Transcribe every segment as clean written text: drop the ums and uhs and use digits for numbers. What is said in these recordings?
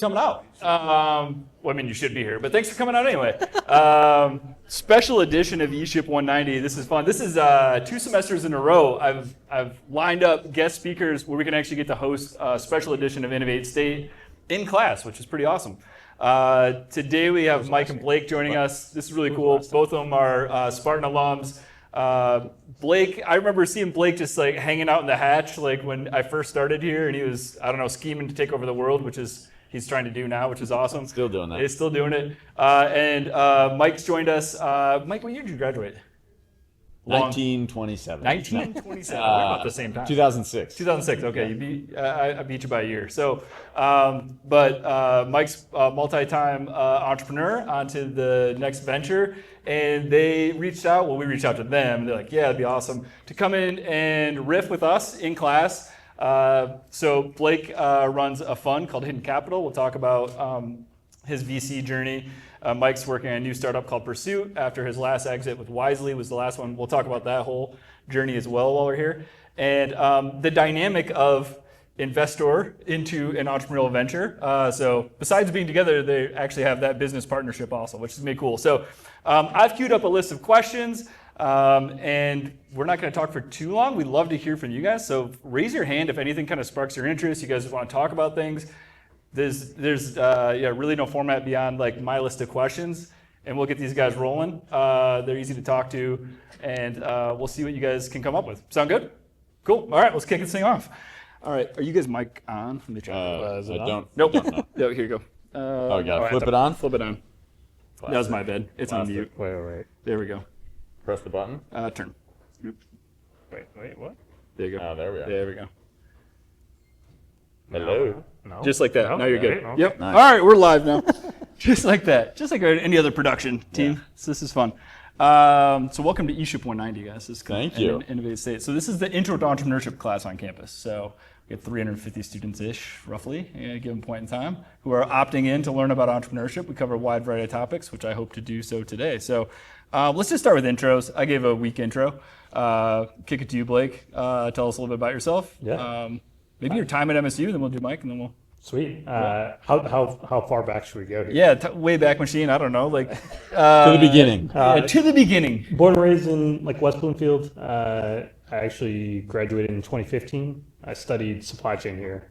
coming out. Well, I mean, you should be here, but thanks for coming out anyway. Special edition of eShip 190. This is fun. This is 2 semesters in a row. I've lined up guest speakers where we can actually get to host a special edition of Innovate State in class, which is pretty awesome. Today we have Mike and Blake joining us. This is really cool. Both of them are Spartan alums. Blake, I remember seeing Blake just like hanging out in the hatch like when I first started here, and he was, I don't know, scheming to take over the world, which is he's trying to do now, which is awesome. Still doing that. He's still doing it. And Mike's joined us. Mike, what year did you graduate? 1927. 1927. We're about the same time. 2006. 2006. Okay, I beat you by a year. So, but Mike's a multi-time entrepreneur onto the next venture, and they reached out. Well, we reached out to them. They're like, "Yeah, it'd be awesome to come in and riff with us in class." So Blake runs a fund called Hidden Capital. We'll talk about his VC journey. Mike's working on a new startup called Pursuit after his last exit with Wisely was the last one. We'll talk about that whole journey as well while we're here. And the dynamic of investor into an entrepreneurial venture. So besides being together, they actually have that business partnership also, which is gonna be cool. So I've queued up a list of questions. And we're not going to talk for too long. We'd love to hear from you guys. So raise your hand if anything kind of sparks your interest. You guys want to talk about things. There's really no format beyond like my list of questions, and we'll get these guys rolling. They're easy to talk to, and we'll see what you guys can come up with. Sound good? Cool. All right, let's kick this thing off. All right, are you guys mic on? Let me try. I don't. Nope. Don't know. No, here you go. You gotta flip it on? Flip it on. That was my bad. It's on mute. Wait. There we go. Press the button. Turn. Wait, what? There you go. Oh, there we are. There we go. Hello. No. Just like that. No, Now you're good. no. Yep. Nice. All right, we're live now. Just like that. Just like any other production team. Yeah. So this is fun. So welcome to eShip 190, guys. This is Thank you. Innovate State. So this is the Intro to Entrepreneurship class on campus. So we have 350 students-ish, roughly, at a given point in time, who are opting in to learn about entrepreneurship. We cover a wide variety of topics, which I hope to do so today. So let's just start with intros. I gave a weak intro. Kick it to you, Blake. Tell us a little bit about yourself. Yeah. Maybe your time at MSU, then we'll do Mike, and then we'll... Sweet. How far back should we go here? Yeah, way back machine. I don't know, like To the beginning. to the beginning. Born and raised in like West Bloomfield. I actually graduated in 2015. I studied supply chain here.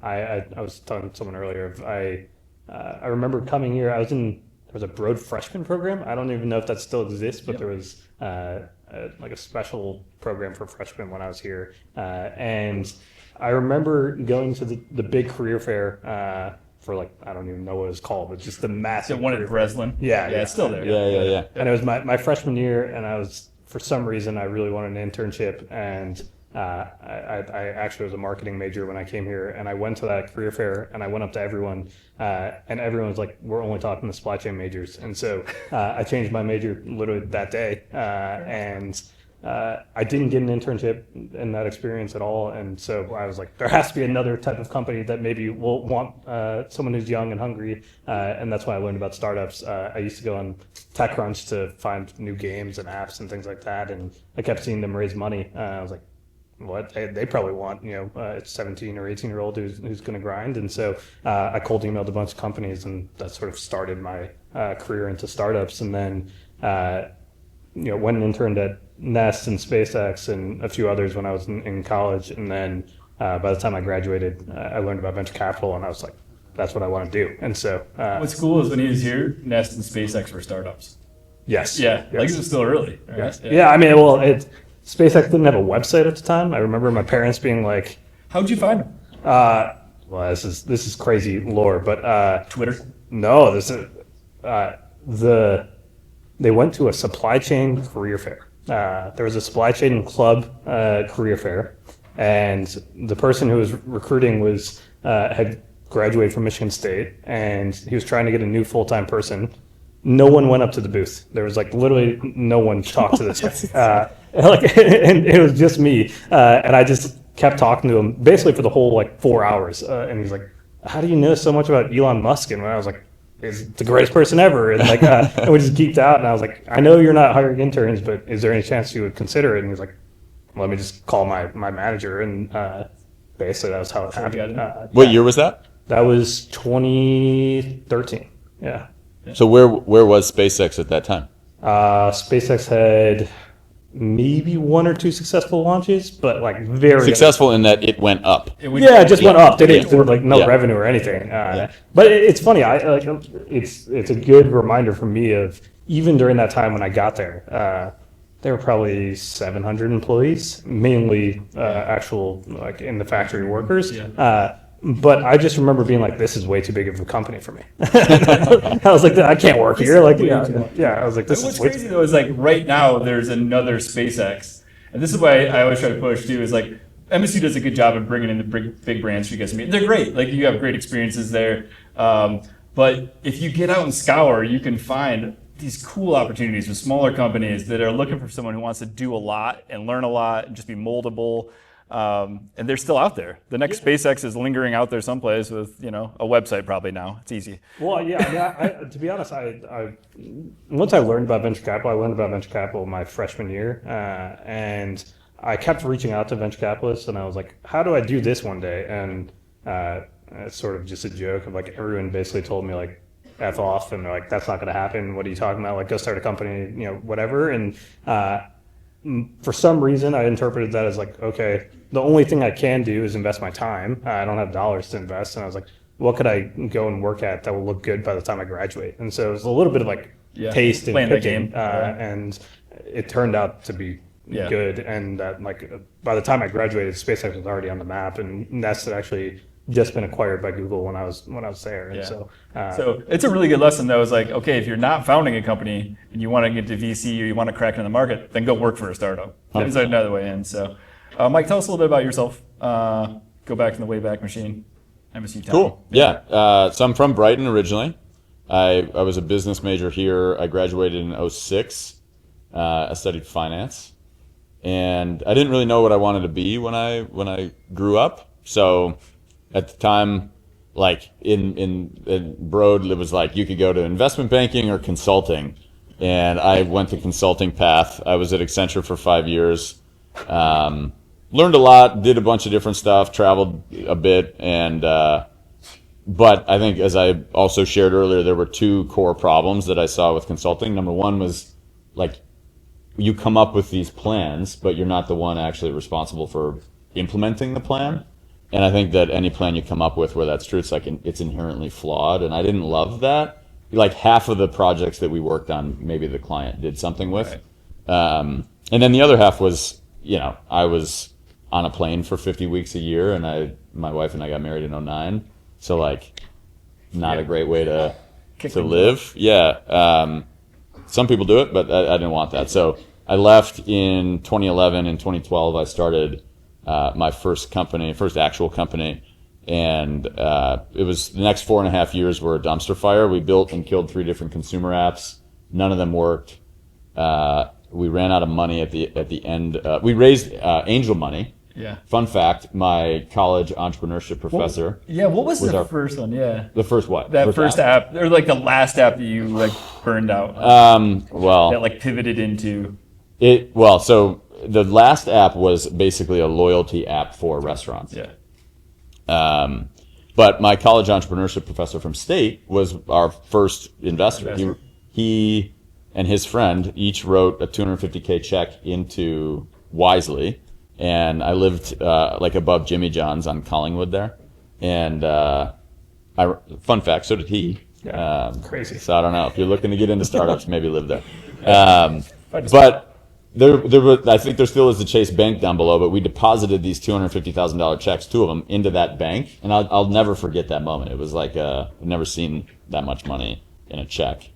I was telling someone earlier. I remember coming here. There was a Broad freshman program. I don't even know if that still exists, but there was like a special program for freshmen when I was here, and I remember going to the big career fair for like, I don't even know what it was called, but just the massive The one at Breslin. Yeah, it's still there. Yeah. And it was my freshman year, and for some reason, I really wanted an internship, and I actually was a marketing major when I came here, and I went to that career fair, and I went up to everyone, and everyone was like, we're only talking to supply chain majors. And so I changed my major literally that day, and I didn't get an internship in that experience at all. And so I was like, there has to be another type of company that maybe will want someone who's young and hungry. And that's when I learned about startups. I used to go on TechCrunch to find new games and apps and things like that. And I kept seeing them raise money. I was like, what they probably want, a 17 or 18-year-old who's going to grind. And so I cold emailed a bunch of companies, and that sort of started my career into startups. And then went and interned at Nest and SpaceX and a few others when I was in college. And then by the time I graduated, I learned about venture capital, and I was like, that's what I want to do. And so What's cool is when he was here, Nest and SpaceX were startups. yes. Yeah, yes. like it was still early. Right? Yes. Yeah, I mean, SpaceX didn't have a website at the time. I remember my parents being like, How'd you find them? well, this is crazy lore, but Twitter? no, this is they went to a supply chain career fair. There was a supply chain club career fair, and the person who was recruiting had graduated from Michigan State, and he was trying to get a new full-time person. No one went up to the booth. There was like literally no one talked to this guy. And it was just me, and I just kept talking to him basically for the whole like 4 hours. And he's like, "How do you know so much about Elon Musk?" And I was like, "He's the greatest person ever." And like, and we just geeked out. And I was like, "I know you're not hiring interns, but is there any chance you would consider it?" And he's like, "Let me just call my manager." And basically that was how it happened. What year was that? That was 2013. Yeah. So where was SpaceX at that time? SpaceX had maybe one or two successful launches, but like very Successful in that it went up. it just went up. They didn't do like no revenue or anything. But it's funny. I like it's a good reminder for me of even during that time when I got there. There were probably 700 employees, mainly actual like in the factory workers. But I just remember being like, "This is way too big of a company for me." I was like, "I can't work here." Like, I was like, "This What's is way crazy though is like right now there's another SpaceX, and this is why I always try to push too. Is like MSU does a good job of bringing in the big brands for you guys to meet. They're great. Like you have great experiences there. But if you get out and scour, you can find these cool opportunities with smaller companies that are looking for someone who wants to do a lot and learn a lot and just be moldable. And they're still out there. The next SpaceX is lingering out there someplace with, a website probably now. It's easy. Well, yeah. I mean, to be honest, once I learned about venture capital, my freshman year, and I kept reaching out to venture capitalists, and I was like, "How do I do this one day?" And it's sort of just a joke of like everyone basically told me like, "F off," and they're like, "That's not going to happen. What are you talking about? Like, go start a company, whatever." And for some reason, I interpreted that as like, okay, the only thing I can do is invest my time. I don't have dollars to invest. And I was like, what could I go and work at that will look good by the time I graduate? And so it was a little bit of like taste and playing picking, that game. And it turned out to be good. And like by the time I graduated, SpaceX was already on the map, and that's actually just been acquired by Google when I was there. And so it's a really good lesson though. Is like, okay, if you're not founding a company and you want to get to VC or you want to crack into the market, then go work for a startup. There's another way in. So, Mike, tell us a little bit about yourself. Go back in the Wayback Machine, MSU Town. Cool. Yeah. So I'm from Brighton originally. I was a business major here. I graduated in 06. I studied finance, and I didn't really know what I wanted to be when I grew up. So at the time, like in Broad, it was like you could go to investment banking or consulting, and I went the consulting path. I was at Accenture for 5 years, learned a lot, did a bunch of different stuff, traveled a bit, and but I think, as I also shared earlier, there were two core problems that I saw with consulting. Number one was like you come up with these plans, but you're not the one actually responsible for implementing the plan. And I think that any plan you come up with where that's true, it's like it's inherently flawed. And I didn't love that. Like half of the projects that we worked on, maybe the client did something with. Right. And then the other half was, I was on a plane for 50 weeks a year, and my wife and I got married in 2009. So like, not a great way to live. Yeah. Some people do it, but I didn't want that. So I left in 2011. In 2012, I started my first actual company, and it was the next 4.5 years were a dumpster fire. We built and killed 3 different consumer apps. None of them worked. We ran out of money at the end. We raised angel money. Yeah. Fun fact: my college entrepreneurship professor. What was the first one? Yeah. The first what? That first app, or like the last app that you like burned out. That like pivoted into it. Well, so the last app was basically a loyalty app for restaurants. Yeah. But my college entrepreneurship professor from State was our first investor. He and his friend each wrote a $250K check into Wisely, and I lived like above Jimmy John's on Collingwood there. And fun fact, so did he. Yeah. Crazy. So I don't know if you're looking to get into startups, maybe live there. But I think there still is the Chase Bank down below, but we deposited these $250,000 checks, 2 of them, into that bank, and I'll never forget that moment. It was like I've never seen that much money in a check.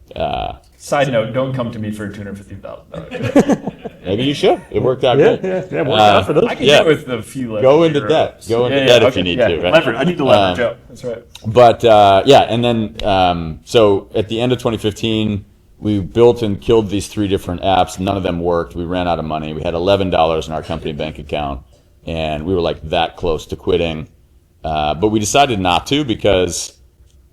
Side note: don't come to me for $250,000. Maybe you should. It worked out great. Yeah, worked out for those. I can get with a few. Go into debt. Go into debt if you need to. Right? Leverage. I need to leverage up. That's right. But and then so at the end of 2015. We built and killed these 3 different apps. None of them worked. We ran out of money. We had $11 in our company bank account, and we were like that close to quitting. But we decided not to because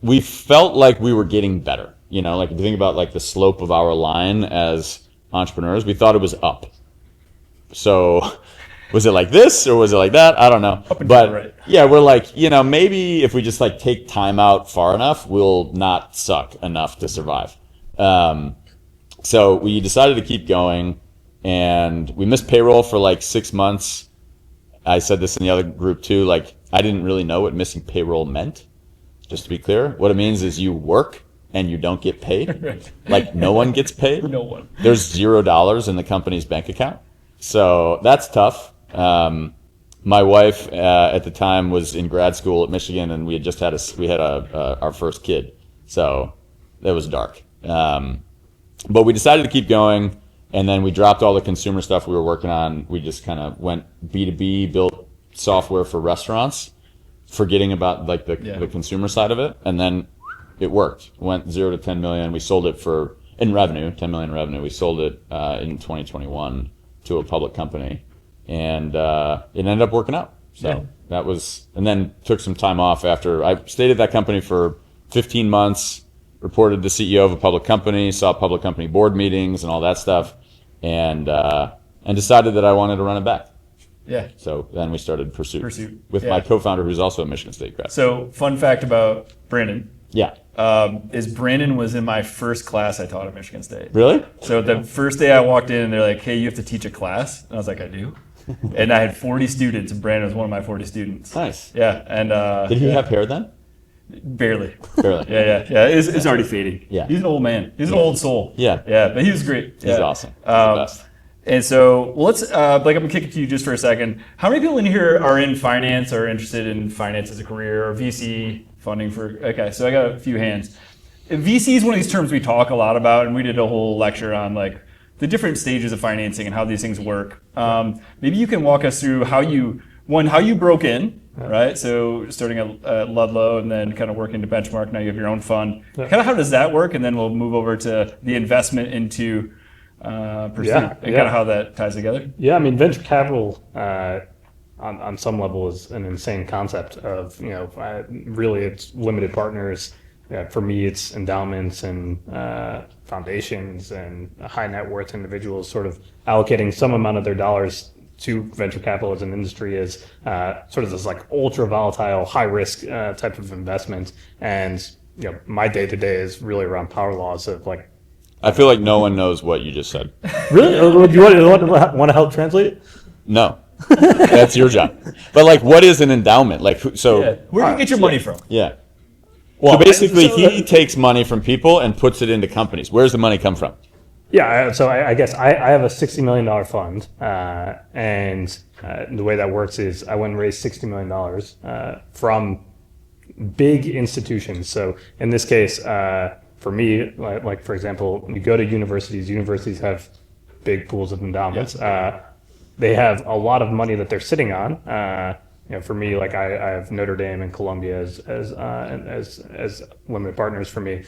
we felt like we were getting better. Like if you think about like the slope of our line as entrepreneurs, we thought it was up. So Was it like this or was it like that? I don't know. Up and But to the right. yeah, we're like, maybe if we just like take time out far enough, we'll not suck enough to survive. So we decided to keep going, and we missed payroll for like 6 months. I said this in the other group too. Like, I didn't really know what missing payroll meant. Just to be clear, what it means is you work and you don't get paid. Right. Like, no one gets paid. No one. There's $0 in the company's bank account. So that's tough. My wife at the time was in grad school at Michigan, and we had just had our first kid. So it was dark. But we decided to keep going, and then we dropped all the consumer stuff we were working on. We just kind of went B2B, built software for restaurants, forgetting about like the consumer side of it, and then it worked. Went 0 to 10 million. We sold it for 10 million in revenue. We sold it in 2021 to a public company, and it ended up working out. So that was, and then took some time off after I stayed at that company for 15 months. Reported the CEO of a public company, saw public company board meetings and all that stuff, and decided that I wanted to run it back. Yeah. So then we started Pursuit. With Yeah. my co-founder, who's also a Michigan State grad. So fun fact about Brandon Yeah. is Brandon was in my first class I taught at Michigan State. Really? So the first day I walked in, they're like, "Hey, you have to teach a class." And I was like, "I do." And I had 40 students, and Brandon was one of my 40 students. Nice. Yeah, and Did he have hair then? barely. Barely. Yeah. It's already fading. Yeah. He's an old man. He's an old soul. Yeah. But he was great. He's awesome. He's the best. And so let's, Blake, I'm gonna kick it to you just for a second. How many people in here are in finance or interested in finance as a career or VC funding for? Okay, so I got a few hands. VC is one of these terms we talk a lot about, and we did a whole lecture on like the different stages of financing and how these things work. Maybe you can walk us through how you broke in, right? So starting at Ludlow and then kind of working to Benchmark. Now you have your own fund. Kind of how does that work? And then we'll move over to the investment into Pursuit and kind of how that ties together. Yeah, I mean, venture capital on some level is an insane concept of, really it's limited partners. For me, it's endowments and foundations and high net worth individuals sort of allocating some amount of their dollars to venture capital as an industry is sort of this like ultra volatile, high risk type of investment. And, my day to day is really around power laws of like, I feel like no one knows what you just said. really? Do you want to help translate it? No. That's your job. But like, what is an endowment? Like, so Where do you get your money from? yeah. Well, So basically, he takes money from people and puts it into companies. Where's the money come from? Yeah, so I guess I have a $60 million fund, and the way that works is I went and raised $60 million from big institutions. So in this case, for me, like for example, you go to universities have big pools of endowments. They have a lot of money that they're sitting on. For me, like I have Notre Dame and Columbia as limited partners for me.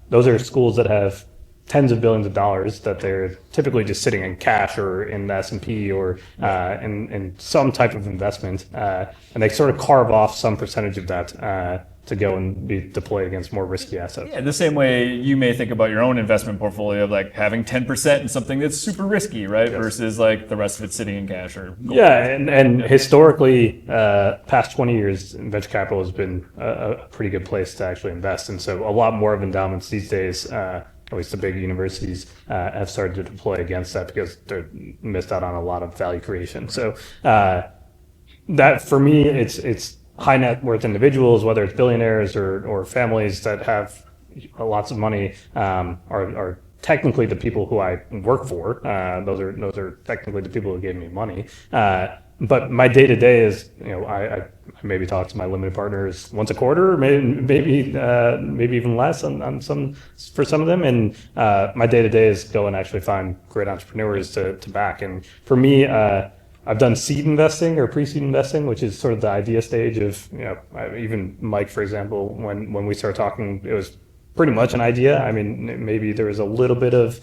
Those are schools that have tens of billions of dollars that they're typically just sitting in cash or in the S&P or in some type of investment, and they sort of carve off some percentage of that to go and be deployed against more risky assets. Yeah, the same way you may think about your own investment portfolio of like having 10% in something that's super risky, right? Yes. Versus like the rest of it sitting in cash or gold. Yeah, and historically, past 20 years, venture capital has been a pretty good place to actually invest. And so a lot more of endowments these days, at least the big universities, have started to deploy against that because they're missed out on a lot of value creation. So that for me, it's high net worth individuals, whether it's billionaires or families that have lots of money, are technically the people who I work for. Those are technically the people who gave me money. But my day to day is, I maybe talk to my limited partners once a quarter, maybe even less on some for some of them. And my day to day is go and actually find great entrepreneurs to back. And for me, I've done seed investing or pre-seed investing, which is sort of the idea stage of, even Mike, for example, when we started talking, it was pretty much an idea. I mean, maybe there was a little bit of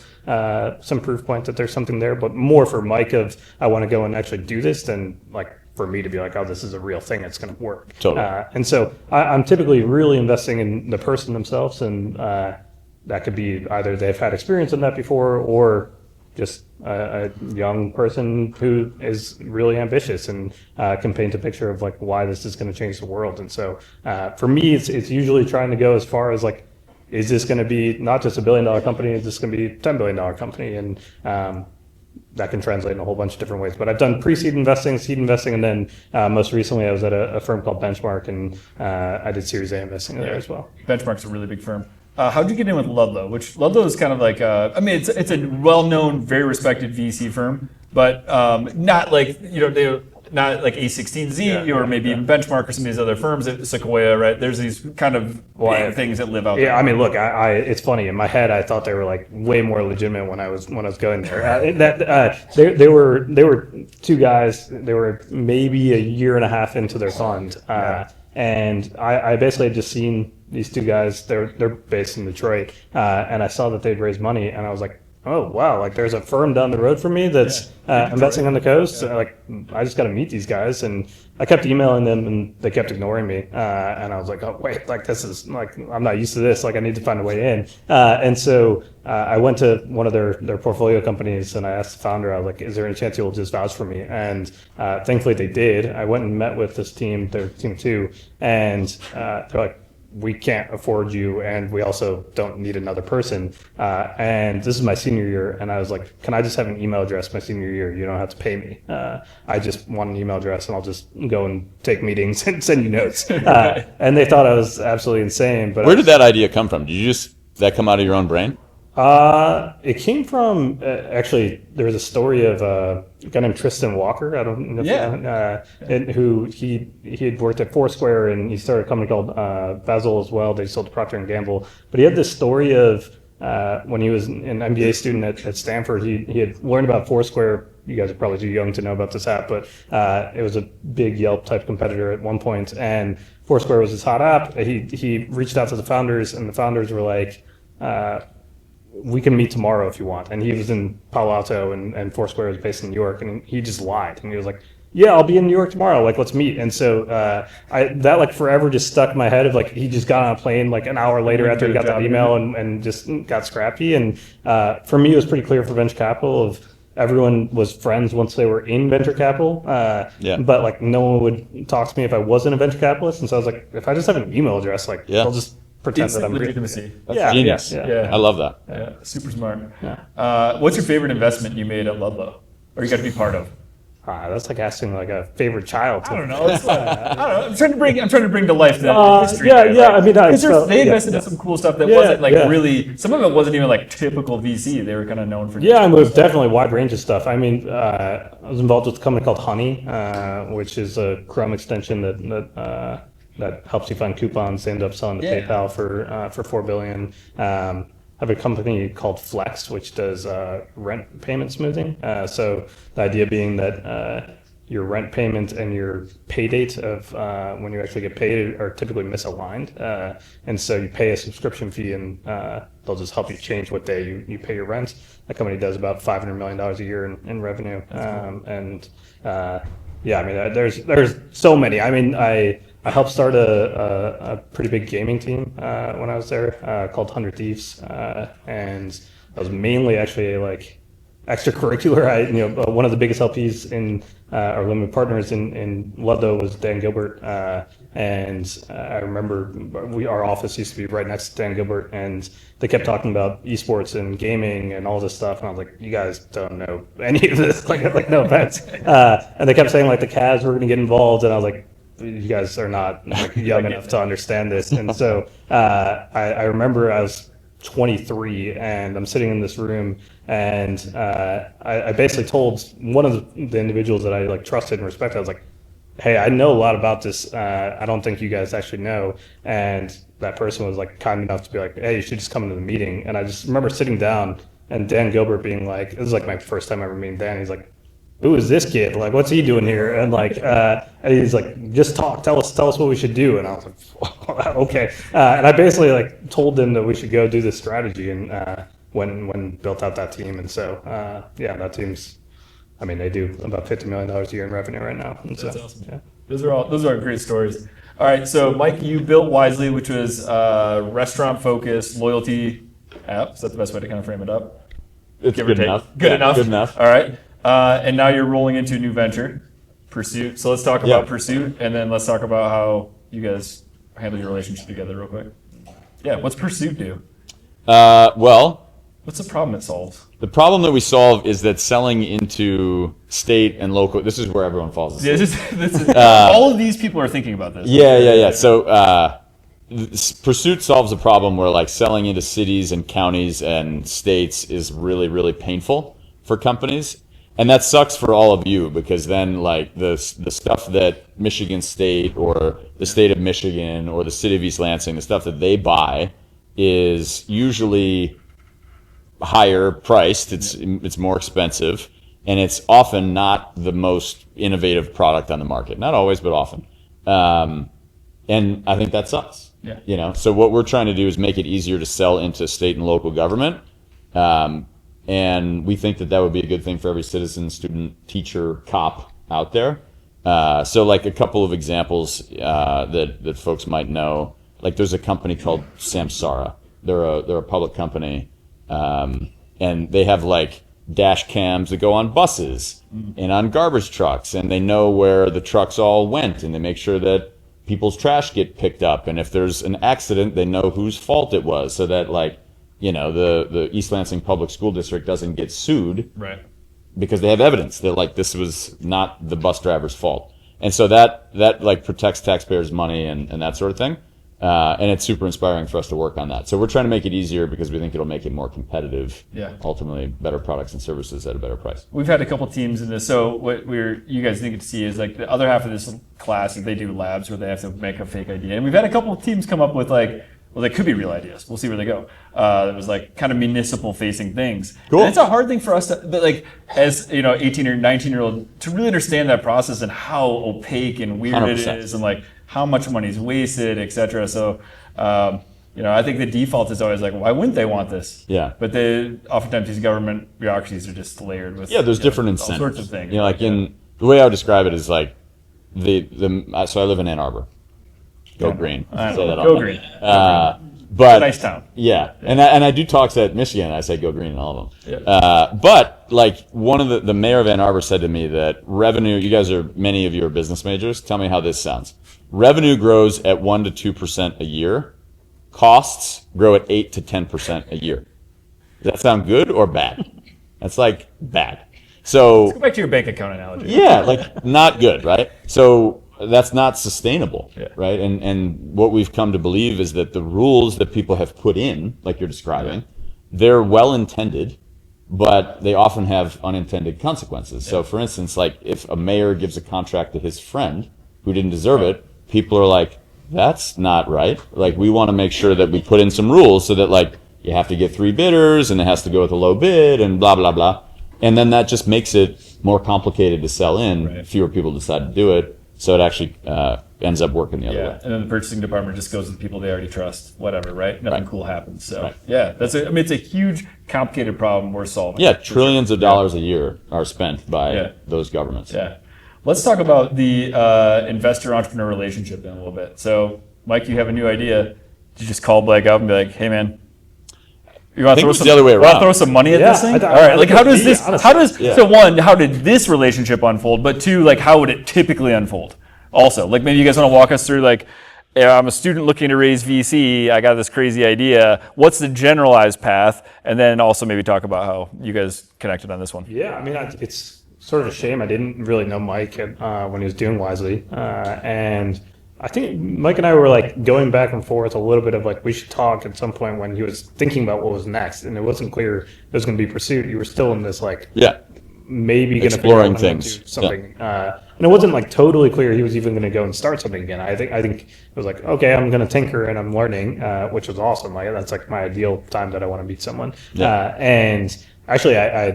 some proof point that there's something there, but more for Mike of, I want to go and actually do this than like for me to be like, oh, this is a real thing, it's going to work. Totally. And so I'm typically really investing in the person themselves, and that could be either they've had experience in that before or just a young person who is really ambitious and can paint a picture of like why this is going to change the world. And so for me, it's usually trying to go as far as like, is this going to be not just $1 billion company? Is this going to be a $10 billion company? And that can translate in a whole bunch of different ways. But I've done pre-seed investing, seed investing, and then most recently I was at a firm called Benchmark, and I did Series A investing there as well. Benchmark's a really big firm. How'd you get in with Ludlow? Which Ludlow is kind of like, it's a well-known, very respected VC firm, but not like, not like A16Z or maybe even Benchmark or some of these other firms, Sequoia, right? There's these kind of big things that live out there. Yeah, I mean, look, it's funny. In my head, I thought they were like way more legitimate when I was going there. They were two guys. They were maybe a year and a half into their fund, and I basically had just seen these two guys. They're based in Detroit, and I saw that they'd raised money, and I was like, oh wow, like there's a firm down the road from me that's investing on the coast. Like I just got to meet these guys, and I kept emailing them, and they kept ignoring me. And I was like, oh wait, like this is like I'm not used to this. Like I need to find a way in. And so I went to one of their portfolio companies, and I asked the founder, I was like, is there any chance you'll just vouch for me? And thankfully they did. I went and met with this team, their team two, and they're like, we can't afford you, and we also don't need another person. And this is my senior year, and I was like, can I just have an email address my senior year? You don't have to pay me. I just want an email address, and I'll just go and take meetings and send you notes. And they thought I was absolutely insane. But where did that idea come from? Did that come out of your own brain? It came from actually. There was a story of a guy named Tristan Walker. I don't know. And who he had worked at Foursquare, and he started a company called Bezel as well. They sold to Procter and Gamble. But he had this story of when he was an MBA student at Stanford. He had learned about Foursquare. You guys are probably too young to know about this app, but it was a big Yelp type competitor at one point, and Foursquare was his hot app. He reached out to the founders, and the founders were like, we can meet tomorrow if you want. And he was in Palo Alto, and Foursquare was based in New York, and he just lied. And he was like, yeah, I'll be in New York tomorrow. Like, let's meet. And so that like forever just stuck in my head of like, he just got on a plane like an hour later after he got that email and just got scrappy. And for me, it was pretty clear for venture capital of everyone was friends once they were in venture capital. But like no one would talk to me if I wasn't a venture capitalist. And so I was like, if I just have an email address, like they'll just pretend that I'm legitimacy. That's genius. I love that. Yeah, super smart. What's your favorite investment you made at Ludlow, or you got to be part of? That's like asking like a favorite child. I don't know. I don't know. I'm trying to bring to life the history. I mean, they invested in some cool stuff that wasn't like really. Some of it wasn't even like typical VC. They were kind of known for. Yeah, and it was definitely a wide range of stuff. I mean, I was involved with a company called Honey, which is a Chrome extension that helps you find coupons. They end up selling to PayPal for $4 billion. I have a company called Flex, which does rent payment smoothing. So the idea being that your rent payment and your pay date of when you actually get paid are typically misaligned. And so you pay a subscription fee, and they'll just help you change what day you pay your rent. That company does about $500 million a year in revenue. I mean, there's so many. I mean, I helped start a pretty big gaming team when I was there called 100 Thieves, and that was mainly actually like extracurricular. One of the biggest LPs in our limited partners in Ludlow was Dan Gilbert, and I remember our office used to be right next to Dan Gilbert, and they kept talking about esports and gaming and all this stuff, and I was like, you guys don't know any of this, like no offense, and they kept saying like the Cavs were going to get involved, and I was like, you guys are not like young enough to understand this. And so I remember I was 23 and I'm sitting in this room, and I basically told one of the individuals that I like trusted and respected, I was like, hey, I know a lot about this. I don't think you guys actually know. And that person was like kind enough to be like, hey, you should just come to the meeting. And I just remember sitting down and Dan Gilbert being like, this is like my first time ever meeting Dan. He's like, who is this kid? Like, what's he doing here? And like, and he's like, just talk, tell us what we should do. And I was like, okay. And I basically like told them that we should go do this strategy, and when built out that team. And so, that team's, I mean, they do about $50 million a year in revenue right now. And that's awesome. Yeah. Those are great stories. All right. So Mike, you built Wisely, which was a restaurant focused loyalty app. Is that the best way to kind of frame it up? It's give or good take. enough. Good Yeah, enough. good enough. All right. And now you're rolling into a new venture, Pursuit. So let's talk about Yeah. Pursuit, and then let's talk about how you guys handle your relationship together real quick. Yeah, what's Pursuit do? Well, What's the problem it solves? the problem that we solve is that selling into state and local, this is where everyone falls asleep. This is all of these people are thinking about this. Yeah. So Pursuit solves a problem where like selling into cities and counties and states is really, really painful for companies. And that sucks for all of you because then like the stuff that Michigan State or the state of Michigan or the city of East Lansing, the stuff that they buy is usually higher priced. It's more expensive, and it's often not the most innovative product on the market. Not always, but often. And I think that sucks. Yeah. You know, so what we're trying to do is make it easier to sell into state and local government. And we think that would be a good thing for every citizen, student, teacher, cop out there. So like a couple of examples that folks might know, like there's a company called Samsara. They're a public company, and they have like dash cams that go on buses and on garbage trucks, and they know where the trucks all went, and they make sure that people's trash get picked up, and if there's an accident, they know whose fault it was, so that like, you know, the East Lansing Public School District doesn't get sued, Right. because they have evidence that like this was not the bus driver's fault. And so that like protects taxpayers' money and that sort of thing. And it's super inspiring for us to work on that. So we're trying to make it easier because we think it'll make it more competitive. Yeah. Ultimately, better products and services at a better price. We've had a couple teams in this. So what you guys didn't get to see is like the other half of this class is they do labs where they have to make a fake idea. And we've had a couple of teams come up with like, well, they could be real ideas. We'll see where they go. It was like kind of municipal facing things. Cool. And it's a hard thing for us to, but like as you know, 18 or 19-year-old to really understand that process and how opaque and weird 100%. it is, and like how much money is wasted, et cetera. So, you know, I think the default is always like, why wouldn't they want this? Yeah. But oftentimes these government bureaucracies are just layered with Yeah, there's different all incentives. sorts of things. You know, like in the way I would describe it is like so I live in Ann Arbor. Go green. I Say know. that Go often. green. But Nice town. Yeah, and I do talks at Michigan. I say go green in all of them. Yeah. But like one of the mayor of Ann Arbor said to me that revenue. You guys are many of you are business majors. Tell me how this sounds. Revenue grows at 1% to 2% a year. Costs grow at 8% to 10% a year. Does that sound good or bad? That's like bad. So Go back to your bank account analogy. yeah, like not good, right? So that's not sustainable, Yeah. right? And what we've come to believe is that the rules that people have put in, like you're describing, they're well intended, but they often have unintended consequences. So for instance, like if a mayor gives a contract to his friend who didn't deserve it, people are like, that's not right. Like we want to make sure that we put in some rules so that like you have to get 3 bidders and it has to go with a low bid and blah, blah, blah. And then that just makes it more complicated to sell in. Right. Fewer people decide to do it. So it actually ends up working the other Yeah, way. and then the purchasing department just goes with people they already trust, whatever, right? Nothing Right. cool happens. So Right. yeah, it's a huge, complicated problem we're solving. Yeah, trillions of dollars a year are spent by Yeah. those governments. Yeah. Let's talk about the investor-entrepreneur relationship then a little bit. So, Mike, you have a new idea. Did you just call Blake up and be like, "Hey, man, you want to think throw it was the other way you wanna around. throw some money at Yeah, this thing?" I thought- All right. I Like, think how it would does be, this? honestly. How does Yeah. so one? How did this relationship unfold? But two, like, how would it typically unfold? Also, like, maybe you guys want to walk us through, like, I'm a student looking to raise VC. I got this crazy idea. What's the generalized path? And then also maybe talk about how you guys connected on this one. Yeah, I mean, it's sort of a shame I didn't really know Mike when he was doing Wisely, and I think Mike and I were like going back and forth a little bit of like we should talk at some point when he was thinking about what was next, and it wasn't clear it was going to be Pursuit. You were still in this like Yeah. maybe going to Exploring things. something, and it wasn't like totally clear he was even going to go and start something again. I think it was like, okay, I'm going to tinker and I'm learning, which was awesome. Like that's like my ideal time that I want to meet someone. Yeah. And actually, I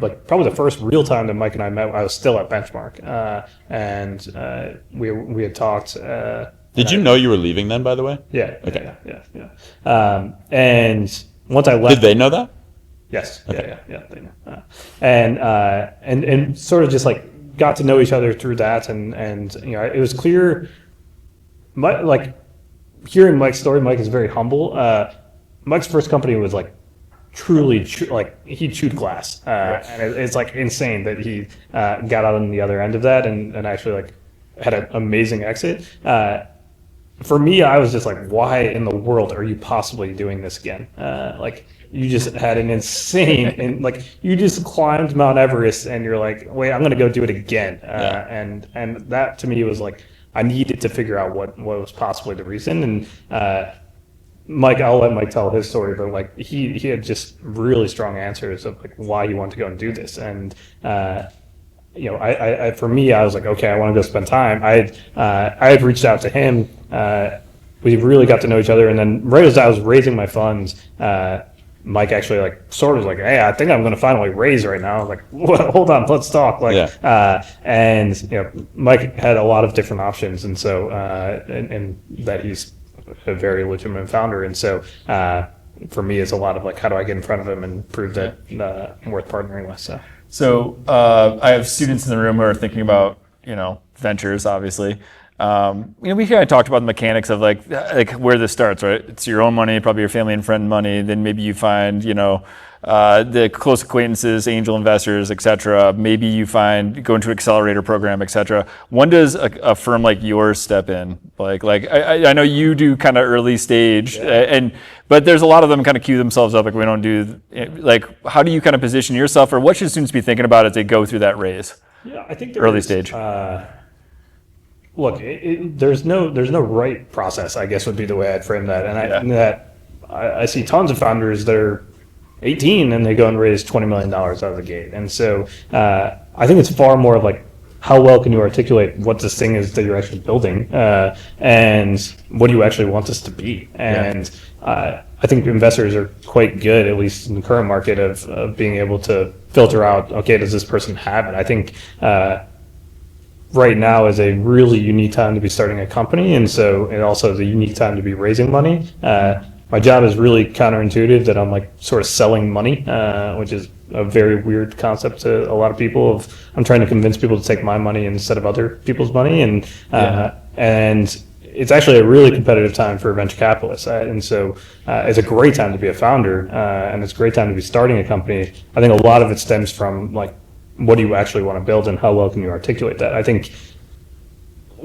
like probably the first real time that Mike and I met, I was still at Benchmark, and we had talked. Did you know you were leaving then, by the way? Yeah. Okay. Yeah. And once I left, Did they know that? yes. Okay. Yeah. They know. And sort of just like got to know each other through that, and you know, it was clear. Like hearing Mike's story, Mike is very humble. Mike's first company was like truly like he chewed glass, and it's like insane that he got out on the other end of that and actually like had an amazing exit. For me, I was just like, why in the world are you possibly doing this again? Like you just had an insane, and like you just climbed Mount Everest, and you're like, wait, I'm gonna go do it again. And that to me was like, I needed to figure out what was possibly the reason. And Mike, I'll let Mike tell his story, but like he had just really strong answers of like why he wanted to go and do this. And you know, I for me, I was like, okay, I want to go spend time. I had reached out to him. We really got to know each other, and then right as I was raising my funds, Mike actually like sort of was like, hey, I think I'm going to finally raise right now. I was like, well, hold on, let's talk. Like, and you know, Mike had a lot of different options, and so and that he's a very legitimate founder, and so for me, it's a lot of like, how do I get in front of him and prove that I'm worth partnering with? So I have students in the room who are thinking about, ventures, obviously. We kind of talked about the mechanics of like where this starts, right? It's your own money, probably your family and friend money. Then maybe you find, the close acquaintances, angel investors, et cetera. Maybe you go into an accelerator program, et cetera. When does a firm like yours step in? Like I know you do kind of early stage, but there's a lot of them kind of queue themselves up. Like we don't do, like, how do you kind of position yourself, or what should students be thinking about as they go through that raise? Yeah, I think early stage. Look, there's no right process, I guess would be the way I'd frame that. And I see tons of founders that are 18 and they go and raise $20 million out of the gate. And so I think it's far more of like, how well can you articulate what this thing is that you're actually building, and what do you actually want this to be? And I think investors are quite good, at least in the current market, of being able to filter out, okay, does this person have it? I think right now is a really unique time to be starting a company, and so it also is a unique time to be raising money. My job is really counterintuitive, that I'm like sort of selling money, which is a very weird concept to a lot of people. I'm trying to convince people to take my money instead of other people's money, and it's actually a really competitive time for venture capitalists. And so it's a great time to be a founder, and it's a great time to be starting a company. I think a lot of it stems from like, what do you actually want to build, and how well can you articulate that? I think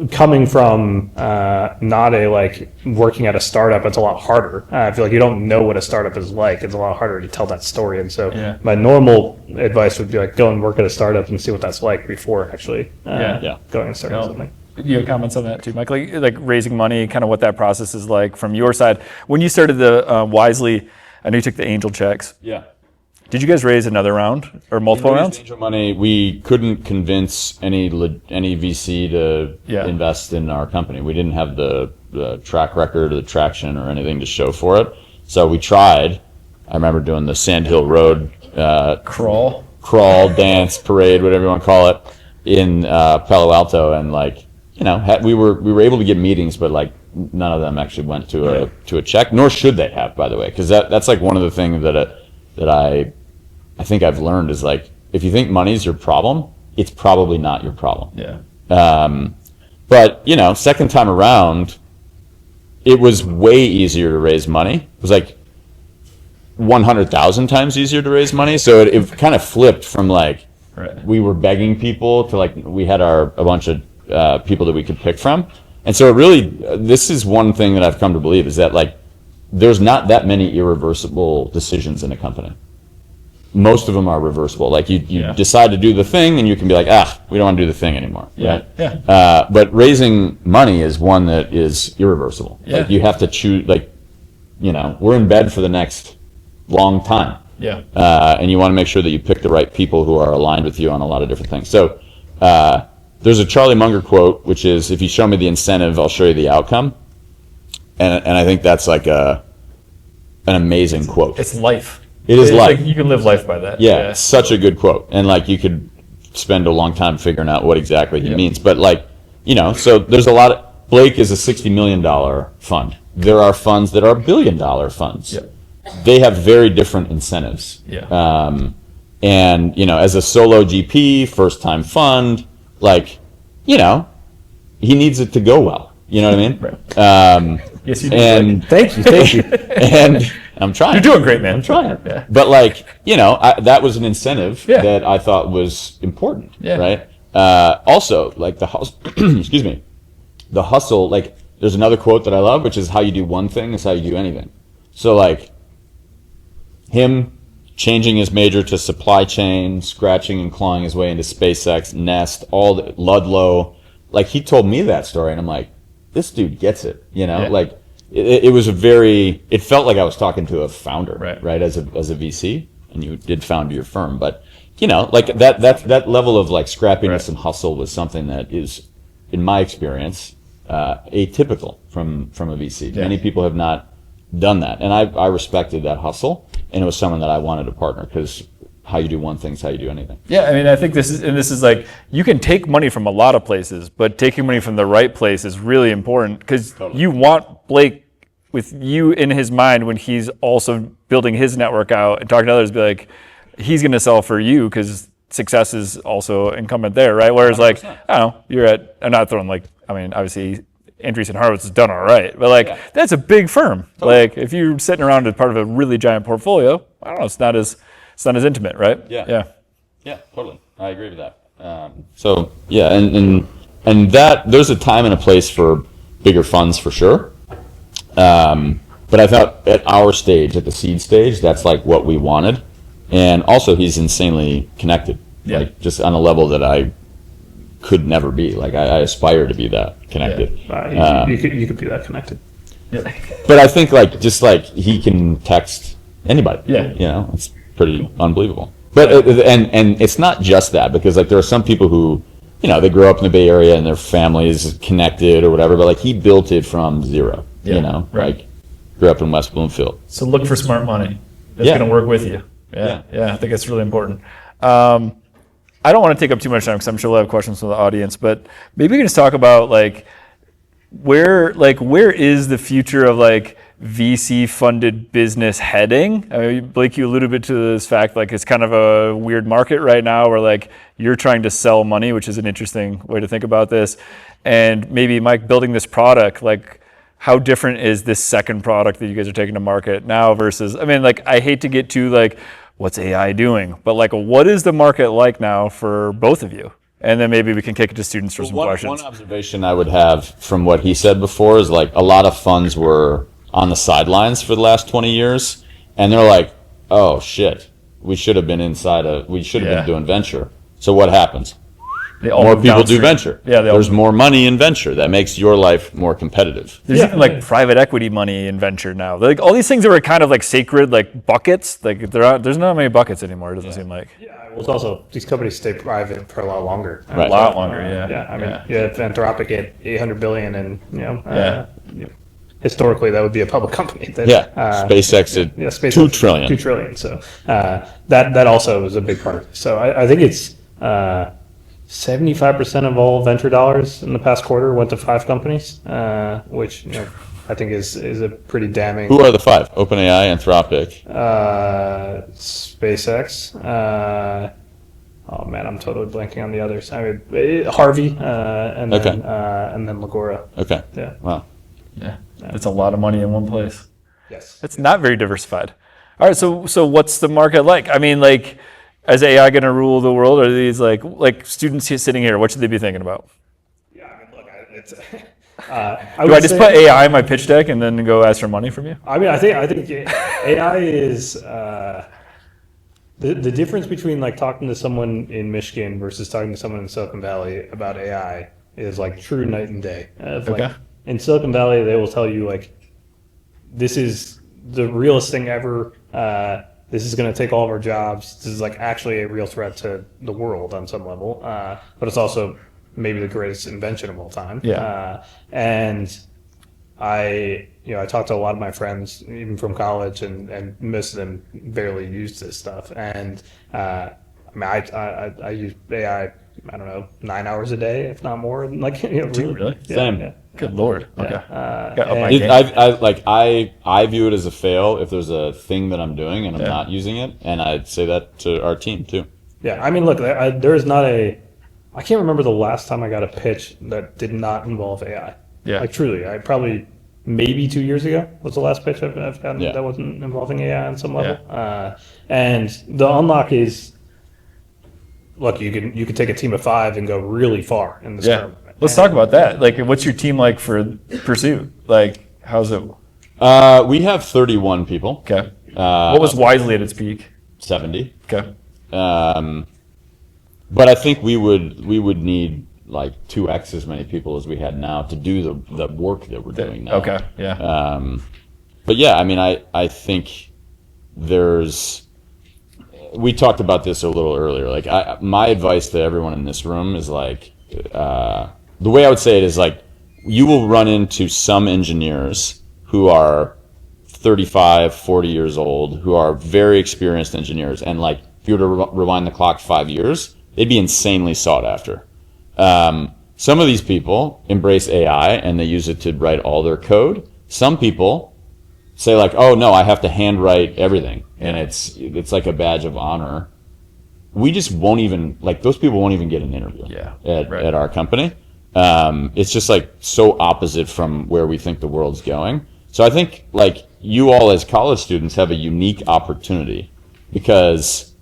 coming from not a like working at a startup, it's a lot harder. I feel like you don't know what a startup is like. It's a lot harder to tell that story. And so my normal advice would be like, go and work at a startup and see what that's like before actually going and starting something. You have comments on that too, Mike? Like raising money, kind of what that process is like from your side. When you started the Wisely, I know you took the angel checks. Yeah. Did you guys raise another round or multiple rounds? Angel money. We couldn't convince any VC to invest in our company. We didn't have the track record or the traction or anything to show for it. So we tried. I remember doing the Sandhill Road crawl, dance, parade, whatever you want to call it, in Palo Alto, and like we were able to get meetings, but like none of them actually went to a check. Nor should they have, by the way, because that's like one of the things that I think I've learned is like, if you think money's your problem, it's probably not your problem. But second time around, it was way easier to raise money. It was like 100,000 times easier to raise money. So it kind of flipped from like we were begging people to like we had a bunch of people that we could pick from. And so it really, this is one thing that I've come to believe, is that like there's not that many irreversible decisions in a company. Most of them are reversible. Like you decide to do the thing, and you can be like, we don't want to do the thing anymore. Right? But raising money is one that is irreversible. Like you have to choose. Like, we're in bed for the next long time. And you want to make sure that you pick the right people who are aligned with you on a lot of different things. So there's a Charlie Munger quote, which is, "If you show me the incentive, I'll show you the outcome." And I think that's like an amazing quote. It's life. It is life. Like you can live life by that. Yeah, such a good quote. And like you could spend a long time figuring out what exactly he means. But like, so there's a lot of, Blake is a $60 million fund. There are funds that are $1 billion funds. They have very different incentives. And, as a solo GP, first time fund, like, he needs it to go well. You know what I mean? Yes, you do. And Thank you. I'm trying. You're doing great, man. I'm trying. Yeah. But like, that was an incentive Yeah. that I thought was important, Yeah. right? Also, like the hustle, excuse me, the hustle, like there's another quote that I love, which is how you do one thing is how you do anything. So like him changing his major to supply chain, scratching and clawing his way into SpaceX, Nest, all the Ludlow, like he told me that story and I'm like, this dude gets it, Yeah. like it was it felt like I was talking to a founder, right? As a VC, and you did found your firm, but like that level of like scrappiness and hustle was something that is, in my experience, atypical from a VC. Yeah. Many people have not done that, and I respected that hustle, and it was someone that I wanted to partner because how you do one thing is how you do anything. Yeah, I mean, I think this is like, you can take money from a lot of places, but taking money from the right place is really important because you want Blake with you in his mind when he's also building his network out and talking to others, be like, he's going to sell for you because success is also incumbent there, right? Whereas 100%. Like, I don't know, I'm not throwing like, I mean, obviously Andreessen Horowitz has done all right, but like, that's a big firm. Totally. Like if you're sitting around as part of a really giant portfolio, I don't know, it's not as intimate, right? Yeah, totally. I agree with that. So yeah, and that there's a time and a place for bigger funds for sure. But I thought at our stage, at the seed stage, that's like what we wanted. And also he's insanely connected, like just on a level that I could never be. Like I aspire to be that connected. Yeah. You could be that connected. Yeah. But I think like just like he can text anybody. Yeah. It's pretty unbelievable. But and it's not just that, because like there are some people who, they grow up in the Bay Area and their family is connected or whatever, but like he built it from zero. Like grew up in West Bloomfield. So look for smart money that's going to work with you. Yeah, I think that's really important. I don't want to take up too much time because I'm sure we'll have questions from the audience, but maybe we can just talk about like where is the future of like VC funded business heading? I mean, Blake, you alluded a bit to this fact, like it's kind of a weird market right now where like you're trying to sell money, which is an interesting way to think about this. And maybe Mike, building this product, like how different is this second product that you guys are taking to market now versus, I mean, like I hate to get too like, what's AI doing? But like, what is the market like now for both of you? And then maybe we can kick it to students for some questions. One observation I would have from what he said before is like a lot of funds were on the sidelines for the last 20 years. And they're like, oh shit, we should have been been doing venture. So what happens? More people do venture. Yeah, there's more money in venture. That makes your life more competitive. There's even like private equity money in venture now. Like all these things that were kind of like sacred, like buckets. Like there's not many buckets anymore. It doesn't seem like. Yeah, well, it's also these companies stay private for a lot longer. Right. A lot longer. I mean, Anthropic at 800 billion, and historically that would be a public company. SpaceX at $2 trillion. $2 trillion. So that also is a big part of it. So I think it's 75% of all venture dollars in the past quarter went to 5 companies, which I think is a pretty damning. Who are the 5? OpenAI, Anthropic, SpaceX. Oh man, I'm totally blanking on the others. I mean, Harvey, and then Lagora. Okay. Yeah. Wow. Yeah. That's a lot of money in one place. Yes. It's not very diversified. All right. So what's the market like? I mean, like, is AI going to rule the world? Or are these like students sitting here? What should they be thinking about? Yeah, I mean, look, it's. Do I just put AI in my pitch deck and then go ask for money from you? I mean, I think AI is the difference between like talking to someone in Michigan versus talking to someone in Silicon Valley about AI is like true night and day. Like, in Silicon Valley, they will tell you like, this is the realest thing ever. This is going to take all of our jobs. This is like actually a real threat to the world on some level, but it's also maybe the greatest invention of all time. Yeah. And I talked to a lot of my friends, even from college, and most of them barely use this stuff. And I mean, I use AI, I don't know, 9 hours a day, if not more. Like, really? Yeah, Same. yeah. Good Lord. Okay. I view it as a fail if there's a thing that I'm doing and I'm not using it, and I'd say that to our team too. Yeah, I mean, look, there's not I can't remember the last time I got a pitch that did not involve AI. Yeah. Like truly, I probably maybe 2 years ago was the last pitch I've gotten Yeah. that wasn't involving AI on some level. And the unlock is, look, you can take a team of 5 and go really far in this term. Let's talk about that. Like, what's your team like for Pursuit? Like, how's it? We have 31 people. Okay. What was Wisely at its peak? 70. Okay. But I think we would need like 2x as many people as we had now to do the work that we're doing now. Okay. Yeah. But yeah, I mean, I think we talked about this a little earlier. Like, my advice to everyone in this room is like, the way I would say it is like, you will run into some engineers who are 35, 40 years old, who are very experienced engineers. And like, if you were to rewind the clock 5 years, they'd be insanely sought after. Some of these people embrace AI and they use it to write all their code. Some people say like, oh no, I have to handwrite everything. And it's like a badge of honor. We just won't even, like, those people won't even get an interview at our company. It's just like so opposite from where we think the world's going. So I think like you all as college students have a unique opportunity because,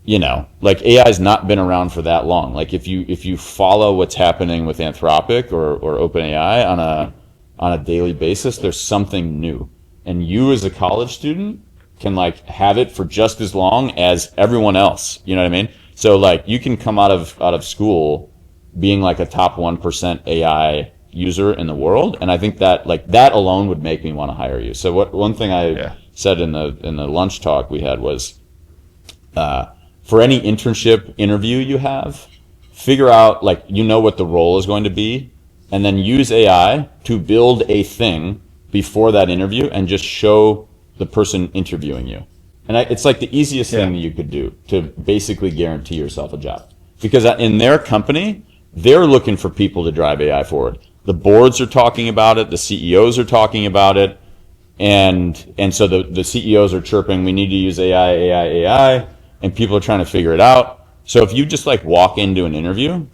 you know, like AI's not been around for that long. Like if you follow what's happening with Anthropic or OpenAI on a daily basis, there's something new. And you as a college student can like have it for just as long as everyone else. You know what I mean? So like you can come out of school being like a top 1% AI user in the world, and I think that like that alone would make me want to hire you. So one thing I said in the lunch talk we had was, for any internship interview you have, figure out like you know what the role is going to be, and then use AI to build a thing before that interview and just show the person interviewing you. And it's like the easiest thing that you could do to basically guarantee yourself a job, because in their company they're looking for people to drive AI forward. The boards are talking about it. The CEOs are talking about it. And so the CEOs are chirping, we need to use AI, and people are trying to figure it out. So if you just like walk into an interview,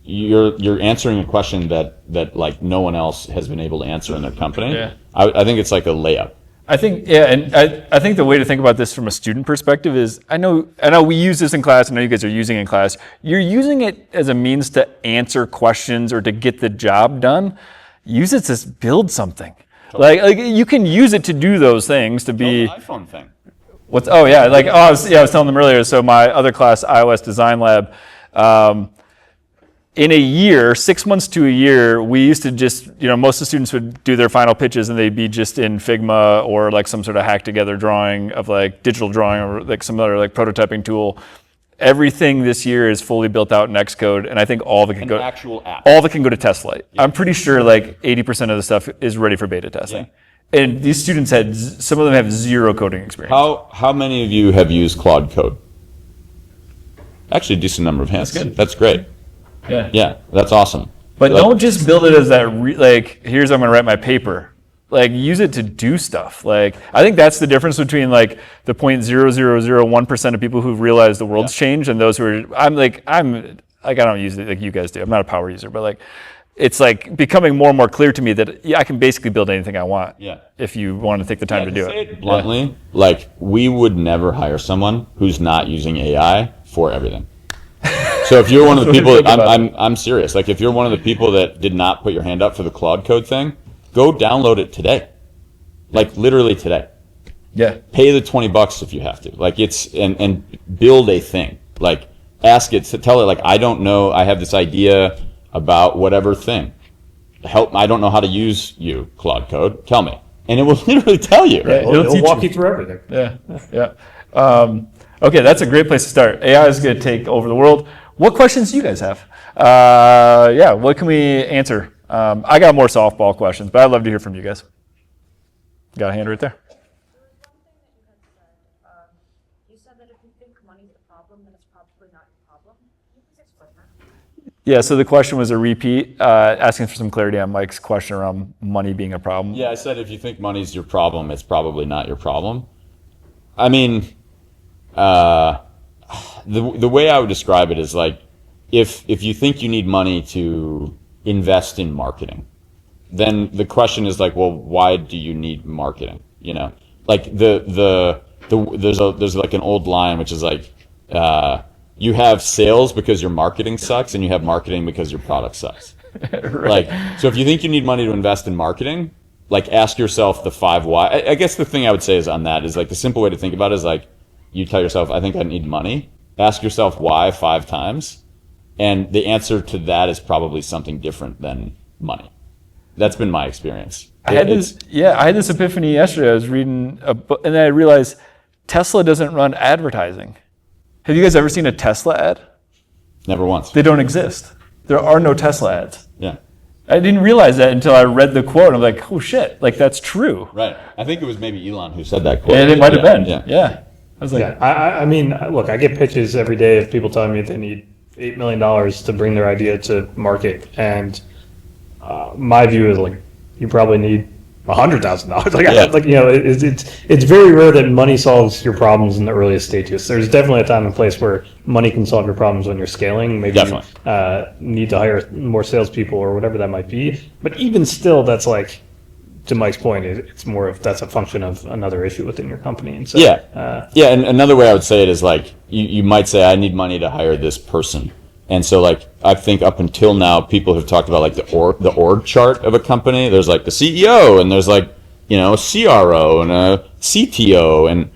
you're answering a question that like no one else has been able to answer in their company. Yeah. I think it's like a layup. I think, and I think the way to think about this from a student perspective is, I know we use this in class, I know you guys are using it in class. You're using it as a means to answer questions or to get the job done. Use it to build something. Totally. Like you can use it to do those things, to be... Build an iPhone thing. I was telling them earlier, so my other class, iOS Design Lab, in a year, 6 months to a year, we used to just, most of the students would do their final pitches and they'd be just in Figma or like some sort of hack together drawing of like digital drawing or like some other like prototyping tool. Everything this year is fully built out in Xcode, and I think all of it can go actual app. All of it can go to test flight. Yeah. I'm pretty sure like 80% of the stuff is ready for beta testing. Yeah. And these students some of them have zero coding experience. How many of you have used Claude Code? Actually, a decent number of hands. That's good. That's great. Yeah, that's awesome. But don't just build it as that, here's how I'm going to write my paper. Like, use it to do stuff. Like, I think that's the difference between like the 0.0001% of people who've realized the world's changed and those who are, I don't use it like you guys do. I'm not a power user, but like, it's like becoming more and more clear to me that I can basically build anything I want. Yeah. If you want to take the time to do it. Bluntly, like we would never hire someone who's not using AI for everything. So if you're one of the people I'm serious. Like if you're one of the people that did not put your hand up for the Claude Code thing, go download it today. Like literally today. Yeah. Pay the $20 if you have to. Like and build a thing. Like ask it to tell it like, I don't know, I have this idea about whatever thing. I don't know how to use Claude Code. Tell me. And it will literally tell you. Yeah, it'll walk you through everything. Yeah. Okay, that's a great place to start. AI is going to take over the world. What questions do you guys have? What can we answer? I got more softball questions, but I'd love to hear from you guys. Got a hand right there. You said that if you think money's the problem, then it's probably not your problem. Can you please explain that? Yeah, so the question was a repeat, asking for some clarity on Mike's question around money being a problem. Yeah, I said if you think money's your problem, it's probably not your problem. I mean, the way I would describe it is like, if you think you need money to invest in marketing, then the question is like, well, why do you need marketing? You know, like there's like an old line which is like, you have sales because your marketing sucks, and you have marketing because your product sucks. Right. Like, so if you think you need money to invest in marketing, like ask yourself the 5 why. I guess the thing I would say is on that is like the simple way to think about it is like, you tell yourself, I think I need money. Ask yourself why 5 times. And the answer to that is probably something different than money. That's been my experience. I had this epiphany yesterday. I was reading a book, and then I realized Tesla doesn't run advertising. Have you guys ever seen a Tesla ad? Never once. They don't exist. There are no Tesla ads. Yeah. I didn't realize that until I read the quote. I'm like, oh shit, like that's true. Right. I think it was maybe Elon who said that quote. And it might have been. Yeah. Yeah. I was like, Yeah, I mean, look, I get pitches every day of people telling me they need $8 million to bring their idea to market, and my view is like, you probably need $100,000. Like, Yeah. like, you know, it's very rare that money solves your problems in the earliest stages. There's definitely a time and place where money can solve your problems when you're scaling. Maybe Definitely. you need to hire more salespeople or whatever that might be. But even still, that's like, to Mike's point, it's more of that's a function of another issue within your company. And so, yeah, and another way I would say it is like, you might say, I need money to hire this person. And so like, I think up until now, people have talked about like the org chart of a company. There's like the CEO, and there's like, you know, a CRO and a CTO.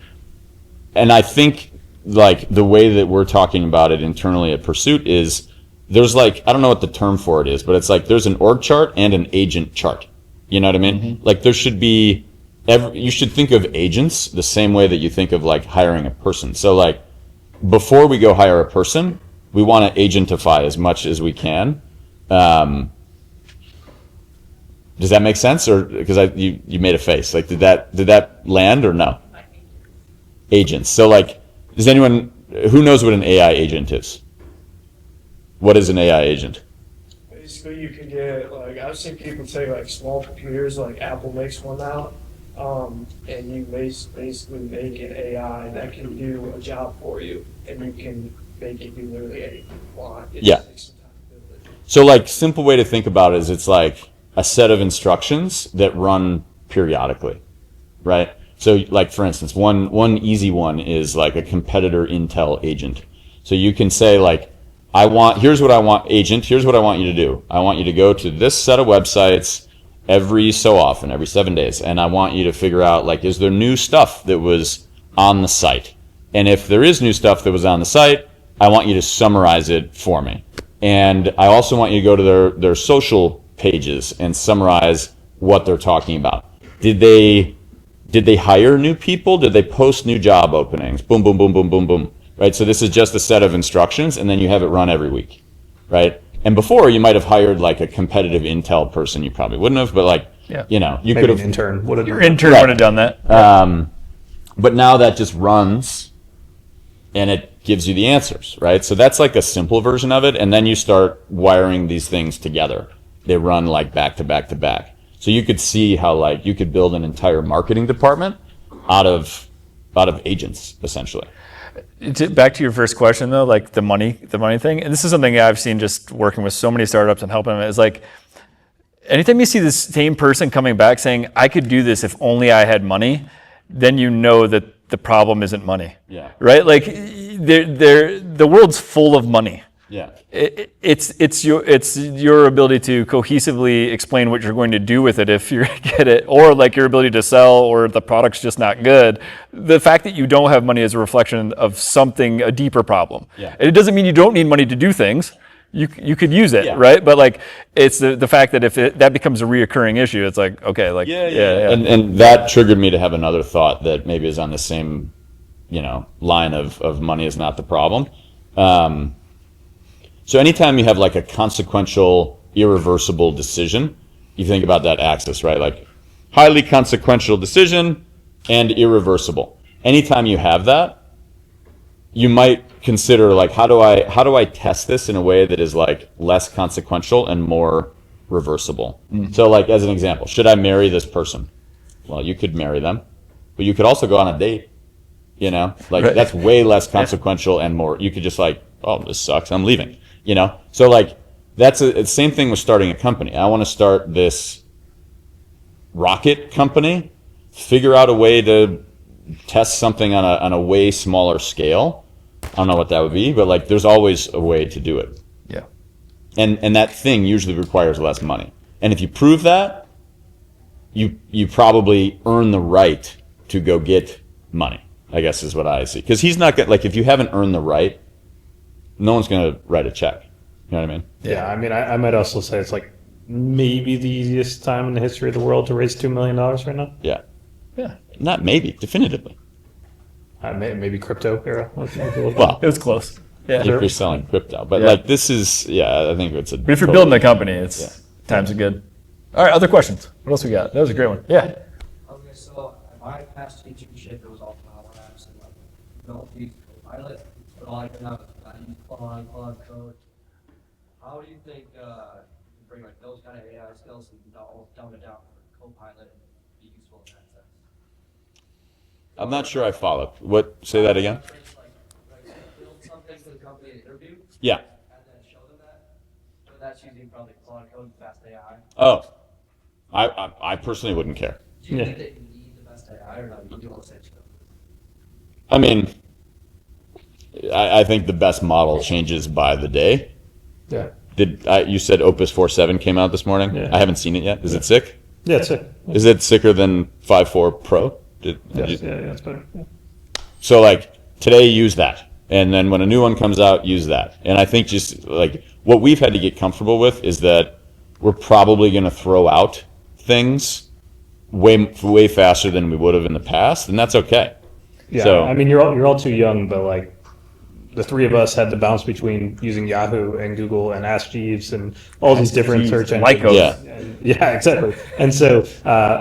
And I think like the way that we're talking about it internally at Pursuit is there's like, I don't know what the term for it is, but it's like there's an org chart and an agent chart. You know what I mean? Mm-hmm. Like there should be, you should think of agents the same way that you think of like hiring a person. So like before we go hire a person, we want to agentify as much as we can. Does that make sense? Or because you made a face, like did that land or no? Agents. So like, does anyone who knows what an AI agent is? What is an AI agent? Basically, you can get, like, I've seen people take, like, small computers, like Apple makes one now, and you basically make an AI that can do a job for you, and you can make it do literally anything you want. It just takes some time to build it. So, like, simple way to think about it is it's like a set of instructions that run periodically, right? So, like, for instance, one easy one is, like, a competitor intel agent. So you can say, like, here's what I want, agent, here's what I want you to do. I want you to go to this set of websites every so often, every 7 days, and I want you to figure out, like, is there new stuff that was on the site? And if there is new stuff that was on the site, I want you to summarize it for me. And I also want you to go to their social pages and summarize what they're talking about. Did they hire new people? Did they post new job openings? Boom, boom, boom, boom, boom, boom. Right? So this is just a set of instructions, and then you have it run every week, right? And before, you might have hired like a competitive intel person. You probably wouldn't have, but like, you know, you maybe could have. an intern would have. your intern Right. would have done that. But now that just runs, and it gives you the answers, right? So that's like a simple version of it, and then you start wiring these things together. They run like back to back to back. So you could see how like you could build an entire marketing department out of agents, essentially. Back to your first question though, like the money thing, and this is something I've seen just working with so many startups and helping them, is like anytime you see the same person coming back saying, I could do this if only I had money, then you know that the problem isn't money. Yeah. Right? Like the world's full of money. Yeah. It's your ability to cohesively explain what you're going to do with it if you get it, or like your ability to sell, or the product's just not good. The fact that you don't have money is a reflection of something, a deeper problem. Yeah. And it doesn't mean you don't need money to do things. You could use it, Yeah. right? But like it's the fact that if that becomes a reoccurring issue, it's like, okay, like yeah. And that triggered me to have another thought that maybe is on the same, line of money is not the problem. So anytime you have like a consequential, irreversible decision, you think about that axis, right? Like highly consequential decision and irreversible. Anytime you have that, you might consider like, how do I test this in a way that is like less consequential and more reversible? So like, as an example, should I marry this person? Well, you could marry them, but you could also go on a date, like Right. that's way less consequential and more, you could just like, oh, this sucks, I'm leaving. So like that's the same thing with starting a company. I want to start this rocket company, figure out a way to test something on a way smaller scale. I don't know what that would be, but like there's always a way to do it. Yeah. And that thing usually requires less money. And if you prove that, you probably earn the right to go get money, I guess is what I see. Because he's not going to, like, if you haven't earned the right, no one's going to write a check. You know what I mean? Yeah, I mean, I might also say it's like maybe the easiest time in the history of the world to raise $2 million right now. Yeah. Yeah. Not maybe, definitively. Maybe crypto era. Well, It was close. Yeah. if you're selling crypto. But Yeah. like this is, I think it's a. But if you're building a company, it's times are good. All right, other questions? What else we got? That was a great one. Yeah. Okay, so my past internship, it was all Power Apps and like built these Copilot, but all I could have I use Claude Code. How do you think you bring like those kind of AI skills and dumb it down for Copilot and be useful in that sense? I'm not sure I follow. What? Say that again. Like build something for the company to interview Yeah. and then show them that. So that's using probably Claude Code, Fast AI. Oh, I personally wouldn't care. Do you Yeah. think that you need the best AI or not? You do all the same stuff. I mean, I think the best model changes by the day. Yeah. You said Opus 4.7 came out this morning? Yeah. I haven't seen it yet. Is it sick? Yeah, it's it. Is it sicker than 5.4 Pro? Yes, yeah, it's better. Yeah. So like today, use that. And then when a new one comes out, use that. And I think just like what we've had to get comfortable with is that we're probably going to throw out things way faster than we would have in the past. And that's okay. Yeah, So- I mean, you're all too young, but like the three of us had to bounce between using Yahoo and Google and Ask Jeeves and all these different search engines. Lycos. Yeah. And, yeah, exactly. And so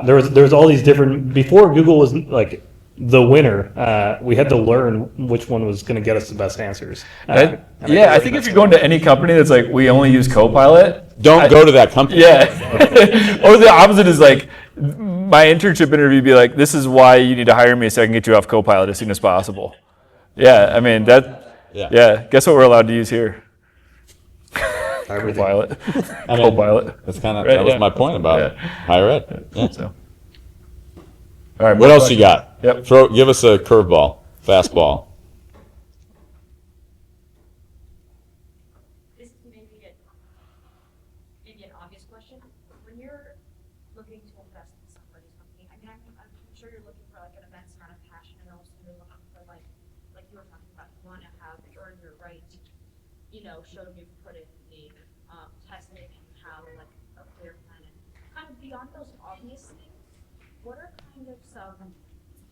there was all these different, before Google was like the winner, we had to learn which one was going to get us the best answers. And I think if you're going to any company that's like, we only use Copilot, Don't go to that company. yeah. Or the opposite is like, my internship interview would be like, this is why you need to hire me so I can get you off Copilot as soon as possible. Yeah, I mean, yeah. Guess what we're allowed to use here? Copilot. I mean, Copilot. That's kind of Right, that was yeah. my point about Yeah. higher ed. Yeah. So. All right. What else you got? Yep. Give us a curveball, fastball. This is maybe an obvious question. When you're looking to invest in somebody's company, I mean, I'm sure you're looking for like an immense amount of passion, and also you're looking for like you were talking about, you want to have earned your right, show them you've put in the testing and have like a clear plan. And kind of beyond those obvious things, what are kind of some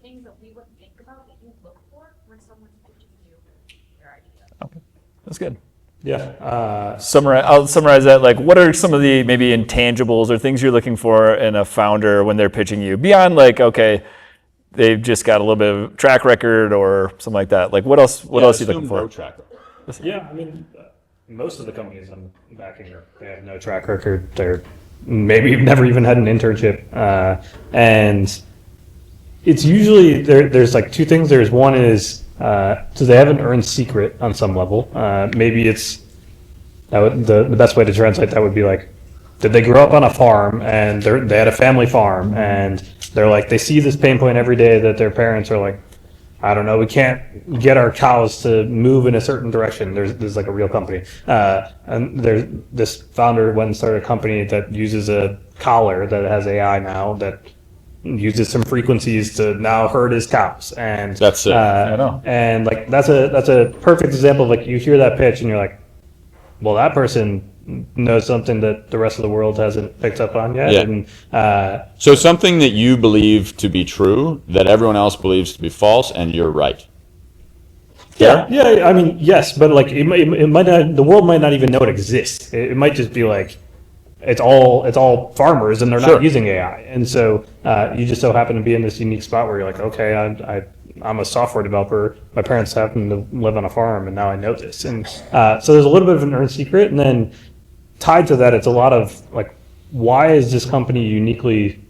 things that we wouldn't think about that you look for when someone's pitching you their idea? That's good. Yeah. I'll summarize that. Like, what are some of the maybe intangibles or things you're looking for in a founder when they're pitching you beyond like, okay, they've just got a little bit of track record or something like that. Like, what else? What else are you looking for? Yeah, I mean, most of the companies I'm backing, they have no track record. They're maybe never even had an internship, and it's usually there's like two things. There's one is do they have an earned secret on some level? Maybe it's the best way to translate that would be like, did they grow up on a farm and they had a family farm and they're like, they see this pain point every day that their parents are like, I don't know, we can't get our cows to move in a certain direction. There's like a real company. And there's this founder went and started a company that uses a collar that has AI now that uses some frequencies to now herd his cows. And That's it. I know. And like that's a perfect example of like you hear that pitch and you're like, well, that person knows something that the rest of the world hasn't picked up on yet. Yeah. And So something that you believe to be true that everyone else believes to be false, and you're right. yeah, I mean, yes, but like it might not, the world might not even know it exists. It might just be like it's all farmers and they're Sure. not using AI, and so you just so happen to be in this unique spot where you're like, okay, I'm a software developer. My parents happen to live on a farm, and now I know this. And so there's a little bit of an earned secret, and then tied to that, it's a lot of like, why is this company uniquely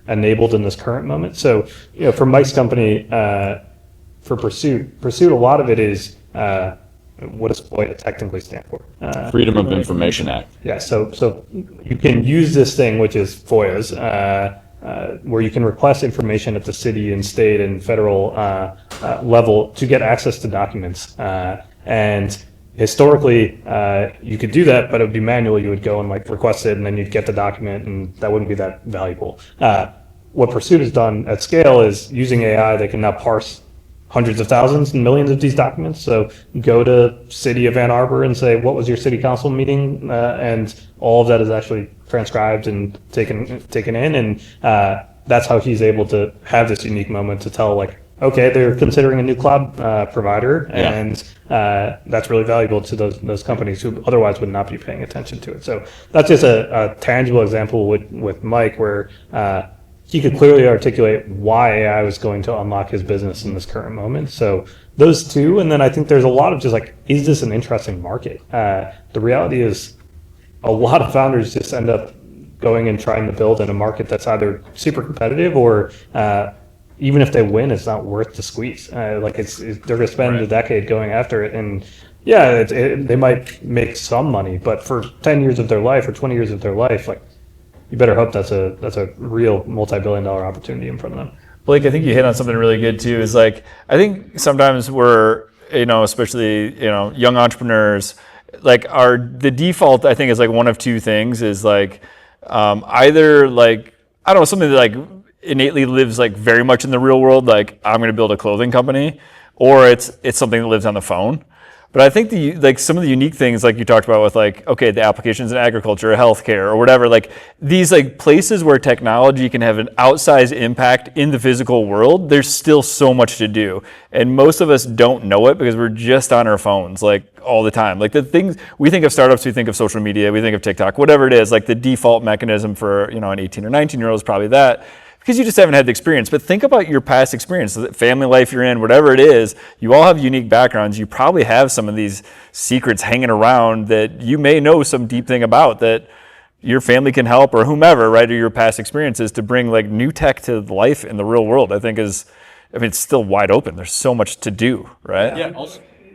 enabled in this current moment? So, for Mike's company, for Pursuit, a lot of it is what does FOIA technically stand for? Freedom of Information Act. Yeah, so you can use this thing, which is FOIAs, where you can request information at the city and state and federal level to get access to documents. And historically, you could do that, but it would be manual. You would go and like request it, and then you'd get the document, and that wouldn't be that valuable. What Pursuit has done at scale is using AI, they can now parse hundreds of thousands and millions of these documents. So go to City of Ann Arbor and say, what was your city council meeting? And all of that is actually transcribed and taken in. And that's how he's able to have this unique moment to tell, like, okay, they're considering a new cloud provider, and that's really valuable to those companies who otherwise would not be paying attention to it. So that's just a tangible example with Mike, where he could clearly articulate why AI was going to unlock his business in this current moment. So those two, and then I think there's a lot of just like, is this an interesting market? The reality is a lot of founders just end up going and trying to build in a market that's either super competitive or even if they win, it's not worth the squeeze. They're going to spend a decade going after it, and yeah, they might make some money, but for 10 years of their life or 20 years of their life, like, you better hope that's a real multi-billion-dollar opportunity in front of them. Blake, I think you hit on something really good too. Is like, I think sometimes we're, especially young entrepreneurs, like the default I think is like one of two things, is like either like, I don't know, something that like innately lives like very much in the real world, like I'm going to build a clothing company, or it's something that lives on the phone. But I think some of the unique things, like you talked about with like, okay, the applications in agriculture or healthcare or whatever, like these like places where technology can have an outsized impact in the physical world, there's still so much to do. And most of us don't know it because we're just on our phones like all the time. Like the things, we think of startups, we think of social media, we think of TikTok, whatever it is, like the default mechanism for, an 18 or 19-year-old is probably that, because you just haven't had the experience. But think about your past experience, the family life you're in, whatever it is. You all have unique backgrounds. You probably have some of these secrets hanging around that you may know some deep thing about that your family can help, or whomever, right, or your past experiences to bring like new tech to life in the real world. I think it's still wide open. There's so much to do, right? Yeah.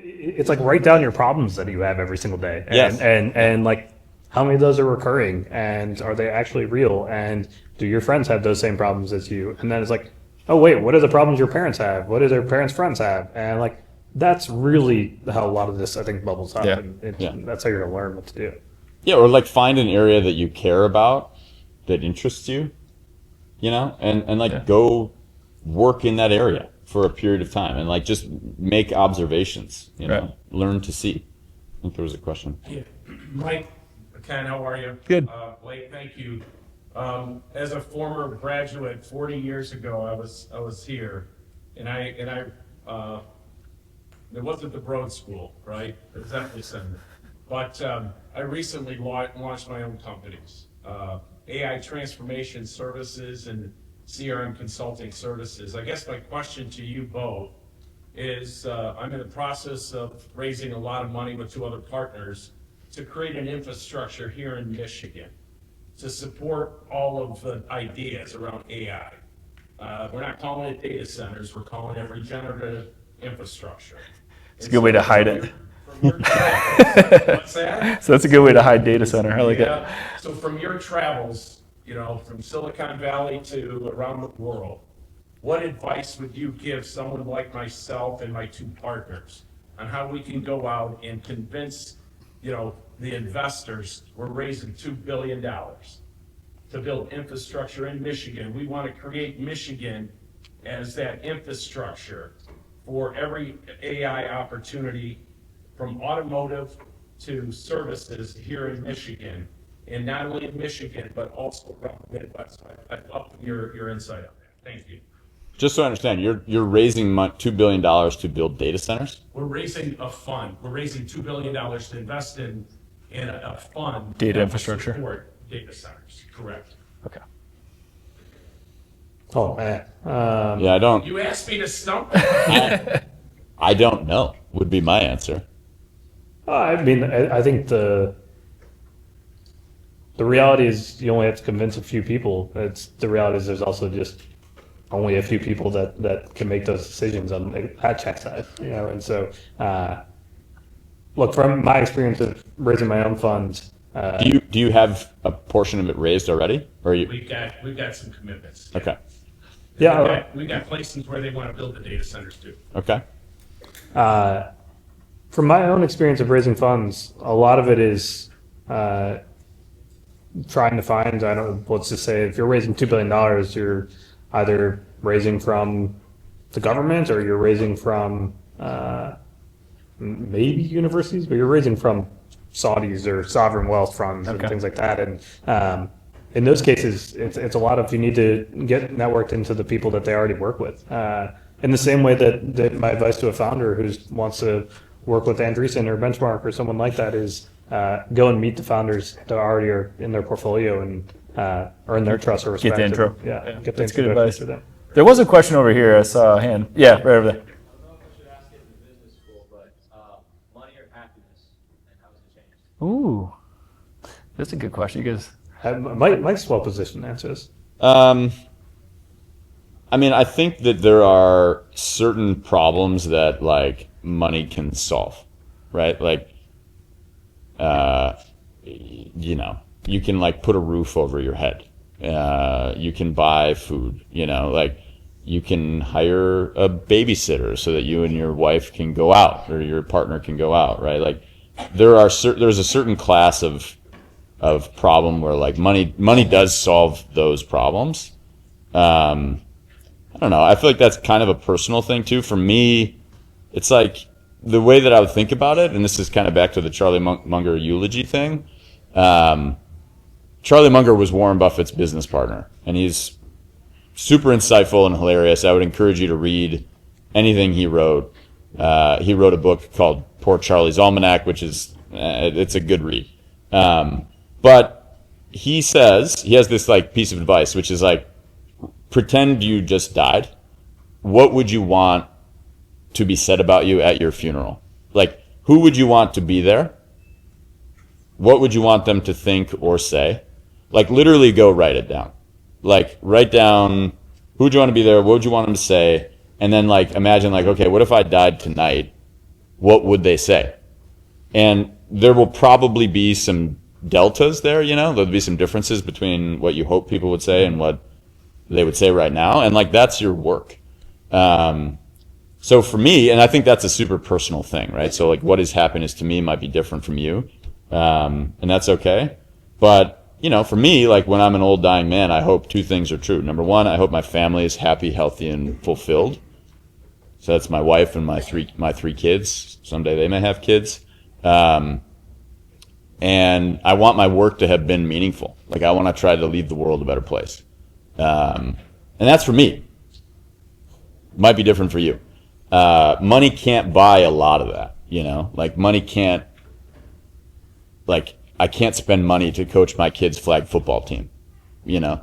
It's like, write down your problems that you have every single day. And like, how many of those are recurring, and are they actually real? And do your friends have those same problems as you? And then it's like, oh wait, what are the problems your parents have? What do their parents' friends have? And like, that's really how a lot of this, I think, bubbles up. Yeah. And that's how you're gonna learn what to do. Yeah, or like find an area that you care about that interests you, and like go work in that area for a period of time and like just make observations, learn to see. I think there was a question. Yeah. Mike, Ken, how are you? Good. Blake, thank you. As a former graduate, 40 years ago, I was here, and I it wasn't the Broad School, right? It was Emily Center. But I recently launched my own companies, AI transformation services and CRM consulting services. I guess my question to you both is, I'm in the process of raising a lot of money with two other partners to create an infrastructure here in Michigan to support all of the ideas around AI. We're not calling it data centers, we're calling it regenerative infrastructure. It's a good way to hide it. From your travels, what's that? So that's a good way to hide data center. I like it. So from your travels, from Silicon Valley to around the world, what advice would you give someone like myself and my two partners on how we can go out and convince, the investors? We're raising $2 billion to build infrastructure in Michigan. We want to create Michigan as that infrastructure for every AI opportunity, from automotive to services here in Michigan, and not only in Michigan, but also around the Midwest. I'd love your insight on that. Thank you. Just so I understand, you're raising $2 billion to build data centers? We're raising a fund. We're raising $2 billion to invest in a fund. Data that will infrastructure. Support data centers. Correct. Okay. Oh man. Yeah, I don't. You asked me to stump. I don't know. Would be my answer. I mean, I think the reality is you only have to convince a few people. The reality is there's also just only a few people that can make those decisions on that check size, and so look, from my experience of raising my own funds, Do you have a portion of it raised already, or are you? We've got some commitments. Okay. yeah, We've got places where they want to build the data centers too. Okay. from my own experience of raising funds, a lot of it is trying to find, I don't, let's just say if you're raising $2 billion, you're either raising from the government or you're raising from maybe universities, but you're raising from Saudis or sovereign wealth funds and things like that. And in those cases, it's a lot of, you need to get networked into the people that they already work with. In the same way that my advice to a founder who wants to work with Andreessen or Benchmark or someone like that is go and meet the founders that already are in their portfolio and earn their trust or respect. Get the intro. Yeah, get the That's good introduction advice. to them. There was a question over here. I saw a hand. Yeah, right over there. I don't know if I should ask it in the business school, but money or happiness, and how has it changed? Ooh, that's a good question. You guys. Mike's well positioned to answer this. I mean, I think that there are certain problems that like money can solve, right? Like, you know, you can like put a roof over your head. You can buy food, you know, like you can hire a babysitter so that you and your wife can go out or your partner can go out, right? Like there's a certain class of problem where like money does solve those problems. I don't know. I feel like that's kind of a personal thing too. For me, it's like the way that I would think about it, and this is kind of back to the Charlie Munger eulogy thing. Charlie Munger was Warren Buffett's business partner, and he's super insightful and hilarious. I would encourage you to read anything he wrote. He wrote a book called Poor Charlie's Almanac, which is it's a good read. But he says he has this like piece of advice, which is like, pretend you just died. What would you want to be said about you at your funeral? Like, who would you want to be there? What would you want them to think or say? Like, literally go write it down. Like, write down who would you want to be there? What would you want them to say? And then, like, imagine, like, okay, what if I died tonight? What would they say? And there will probably be some deltas there, you know? There'll be some differences between what you hope people would say and what they would say right now. And, like, that's your work. So for me, and I think that's a super personal thing, right? So, like, what is happiness to me might be different from you. And that's okay. But, you know, for me, like when I'm an old dying man, I hope two things are true. Number one, I hope my family is happy, healthy, and fulfilled. So that's my wife and my three kids. Someday they may have kids. And I want my work to have been meaningful. Like I want to try to leave the world a better place. And that's for me. Might be different for you. Money can't buy a lot of that, you know? Like money can't, like, I can't spend money to coach my kids' flag football team, you know?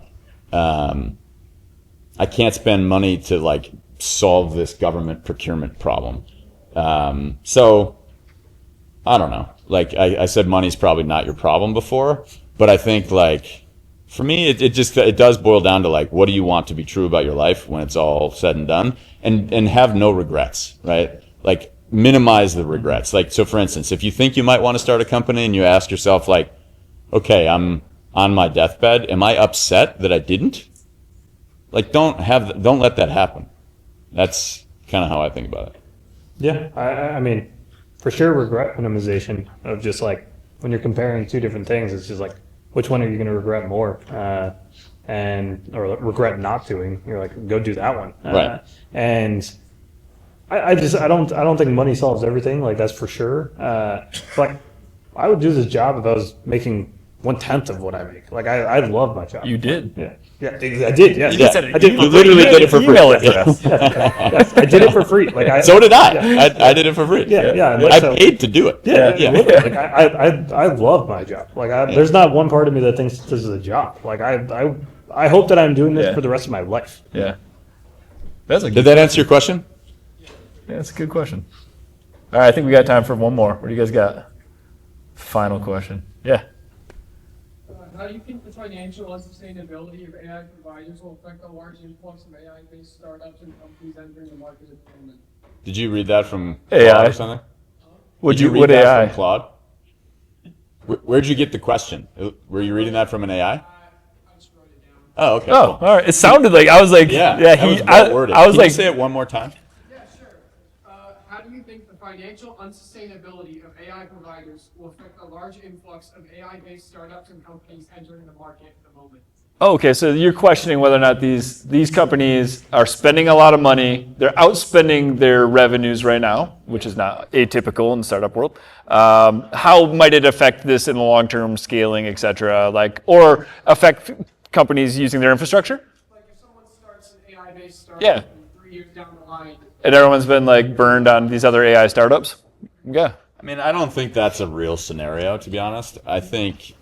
I can't spend money to, like, solve this government procurement problem. So, I don't know. Like, I said money's probably not your problem before, but I think, like, for me, it does boil down to, like, what do you want to be true about your life when it's all said and done? And have no regrets, right? Like, minimize the regrets. Like, so for instance, if you think you might want to start a company and you ask yourself like, okay, I'm on my deathbed. Am I upset that I didn't? Like, don't let that happen. That's kind of how I think about it. Yeah, I mean, for sure, regret minimization of just like when you're comparing two different things, it's just like, which one are you going to regret more? Or regret not doing? You're like, go do that one. Right. And I don't think money solves everything. Like that's for sure. Like I would do this job if I was making 1/10 of what I make. Like I love my job. You did. Yeah. Yeah, I did. Yeah. You said it. I did. You literally did it for free. Email address. Yes, I did it for free. Like So did I. Yeah. I did it for free. Yeah. I paid to do it. Yeah. Like I love my job. Like there's not one part of me that thinks this is a job. Like I hope that I'm doing this for the rest of my life. Yeah. That's a Did good, that answer your question? yeah, that's a good question. All right, I think we got time for one more. What do you guys got? Final question. Yeah. How do you think the financial and sustainability of AI providers will affect the large influx of AI-based startups and companies entering the market at the moment? Did you read that from AI. Bob or something? Did you read what that AI? from Claude? Where'd you get the question? Were you reading that from an AI? I just wrote it down. Oh, okay. Oh, all right. It sounded like I was like, Yeah, yeah. that was He, well worded. I was Can like, you say it one more time? Yeah, sure. How do you think the financial unsustainability of AI providers will affect the large influx of AI-based startups and companies entering the market at the moment? oh, okay. So you're questioning whether or not these companies are spending a lot of money. They're outspending their revenues right now, which is not atypical in the startup world. How might it affect this in the long-term scaling, et cetera? Like, or affect companies using their infrastructure? Like if someone starts an AI-based startup Yeah. and 3 years down the line, And everyone's been like burned on these other AI startups. Yeah. I mean, I don't think that's a real scenario, to be honest. I think,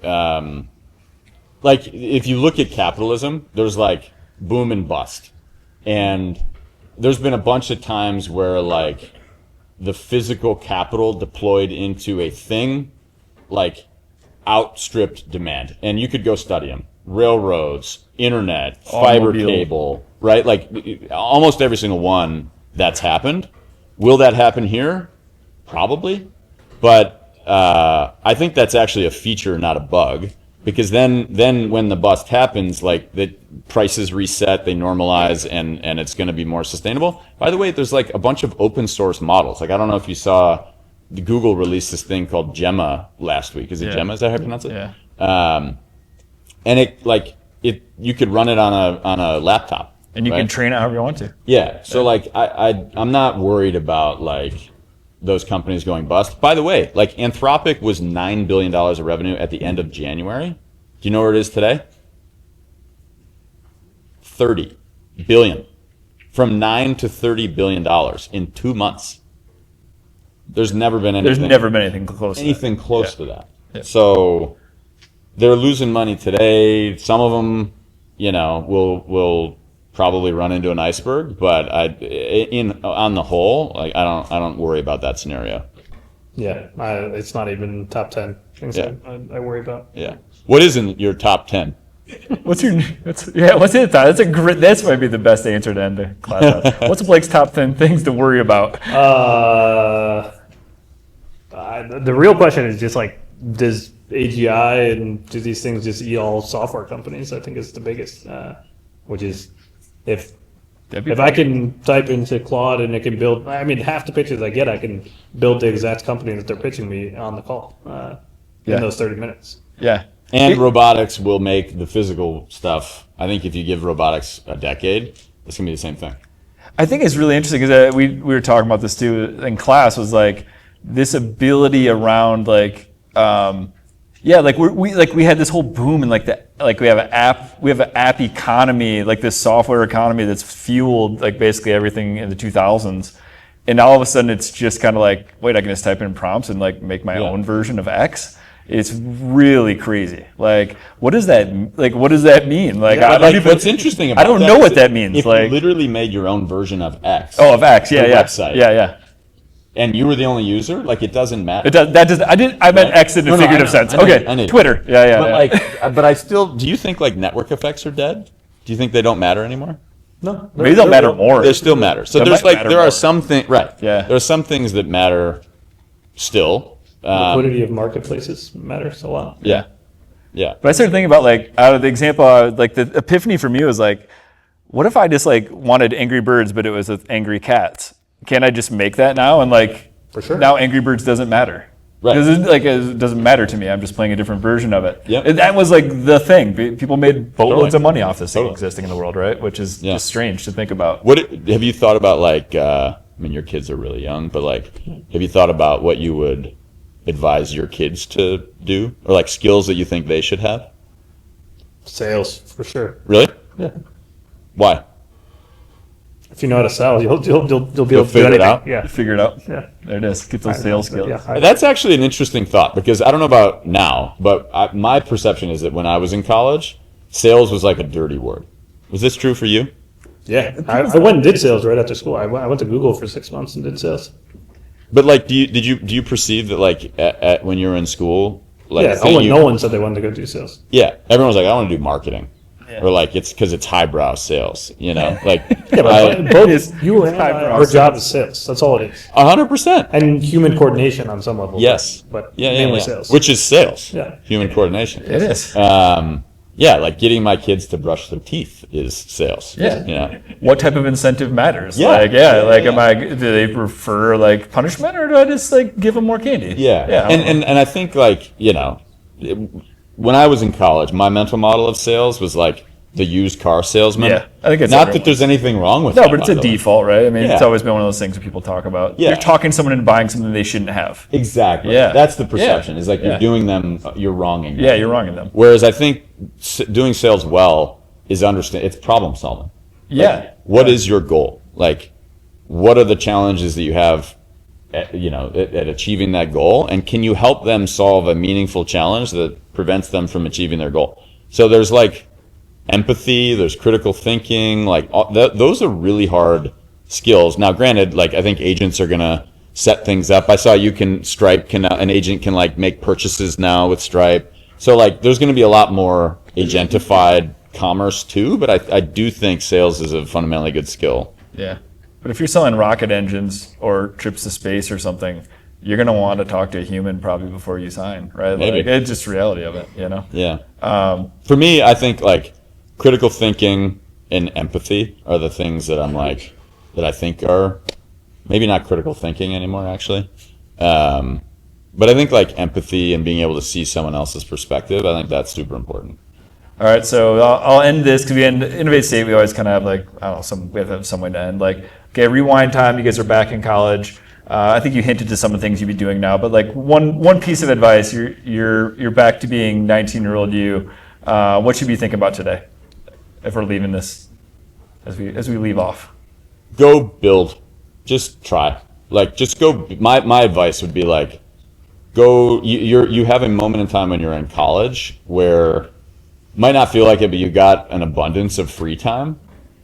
like, if you look at capitalism, there's like boom and bust. And there's been a bunch of times where, like, the physical capital deployed into a thing, like, outstripped demand. And you could go study them. Railroads, internet, fiber Automobile. cable, right? Like, almost every single one that's happened. Will that happen here? Probably. But I think that's actually a feature, not a bug. Because then when the bust happens, like the prices reset, they normalize, and it's going to be more sustainable. By the way, there's like a bunch of open source models. Like, I don't know if you saw, Google released this thing called Gemma last week. Is it Yeah. Gemma? Is that how you pronounce it? Yeah. And you could run it on a laptop. And you right? can train it however you want to. Yeah. So like I'm not worried about like those companies going bust. By the way, like Anthropic was $9 billion of revenue at the end of January. Do you know where it is today? 30 billion. From 9 to $30 billion in 2 months. There's never been anything. There's never been anything close to that. anything close Yeah. to that. Yeah. So they're losing money today. Some of them, will probably run into an iceberg. But on the whole, like I don't worry about that scenario. Yeah, it's not even top 10 things Yeah. I worry about. Yeah. What is in your top 10? What's it? That's a great. This might be the best answer to end the class on. What's Blake's top 10 things to worry about? The real question is just like, does AGI and do these things just eat all software companies? I think is the biggest, which is if I can type into Claude and it can build, I mean, half the pictures I get, I can build the exact company that they're pitching me on the call in those 30 minutes. Yeah. And robotics will make the physical stuff. I think if you give robotics a decade, it's gonna be the same thing. I think it's really interesting because we were talking about this too in class. Was like this ability around like like we had this whole boom and we have an app economy, like this software economy that's fueled like basically everything in the 2000s, and all of a sudden it's just kind of like, wait, I can just type in prompts and like make my own version of X. It's really crazy. Like, what does that mean? Like, What's interesting about I don't that know is what that means. If like, you literally made your own version of X. oh, of X, yeah, the yeah, website. yeah. And you were the only user, like it doesn't matter. It does. That does. I meant X in a No, figurative I know, sense. I know, Okay, I know. Twitter. Yeah. But I still. Do you think like network effects are dead? Do you think they don't matter anymore? No, Maybe they'll matter more. They still matter. So They there's might like matter there more. are some things. Right. Yeah. There are some things that matter still. liquidity of marketplaces matters a lot. Yeah. Yeah. But I started thinking about like out of the example, like the epiphany for me was like, what if I just like wanted Angry Birds, but it was with angry cats? Can't I just make that now? And like, For sure. now Angry Birds doesn't matter. Right. Because it doesn't matter to me. I'm just playing a different version of it. Yep. And that was like the thing. People made boatloads Totally. of money off this thing Totally. existing in the world, right? Which is Yeah. just strange to think about. What have you thought about? Like, I mean, your kids are really young, but like, have you thought about what you would advise your kids to do, or like skills that you think they should have? Sales, for sure. Really? Yeah. Why? If you know how to sell, you'll be able to do figure it anything. out? Yeah. Figure it out. Yeah. There it is. Get those sales skills. Yeah. That's actually an interesting thought, because I don't know about now, but my perception is that when I was in college, sales was like a dirty word. Was this true for you? Yeah. I went and did sales right after school. I went to Google for 6 months and did sales. But like, do you perceive that like at when you were in school, like Yeah. the thing No one said they wanted to go do sales. yeah, everyone was like, I want to do marketing. or like it's because it's highbrow sales, you know, like Yeah, but both you and highbrow our job is sales. That's all it is. 100%. And human coordination on some level. Yes. But Yeah, mainly sales. which is sales. Yeah. Human coordination. It is. Yeah, like getting my kids to brush their teeth is sales. Yeah. You know? What type of incentive matters? Yeah. Like, do they prefer like punishment, or do I just like give them more candy? Yeah. Yeah. And I think like, you know, when I was in college, my mental model of sales was like the used car salesman. Yeah, I think it's not everyone's. that there's anything wrong with No, that, but it's by a the way. default, right? I mean, it's Yeah. always been one of those things that people talk about. Yeah. You're talking someone into buying something they shouldn't have. Exactly. Yeah. That's the perception. Yeah. Is like Yeah. you're doing them, you're wronging them. Yeah, you're wronging them. Whereas I think doing sales well is it's problem solving. Yeah. What is your goal? Like, what are the challenges that you have at achieving that goal? And can you help them solve a meaningful challenge that prevents them from achieving their goal? So there's like empathy, there's critical thinking, like those are really hard skills. Now, granted, like I think agents are going to set things up. I saw an agent can like make purchases now with Stripe. So like there's going to be a lot more agentified commerce too, but I do think sales is a fundamentally good skill. Yeah. But if you're selling rocket engines or trips to space or something, you're going to want to talk to a human probably before you sign, right? Maybe. Like, it's just reality of it, you know? Yeah. For me, I think like critical thinking and empathy are the things that that I think are maybe not critical thinking anymore, actually. But I think like empathy and being able to see someone else's perspective, I think that's super important. All right, so I'll end this because we end Innovate State. We always kind of have like, I don't know, we have to have some way to end. Like, okay, rewind time. You guys are back in college. I think you hinted to some of the things you'd be doing now, but like one piece of advice, you're back to being 19-year-old you. What should you be thinking about today, if we're leaving this, as we leave off? Go build. Just try. Like, just go. My advice would be like, go. You have a moment in time when you're in college where might not feel like it, but you got an abundance of free time.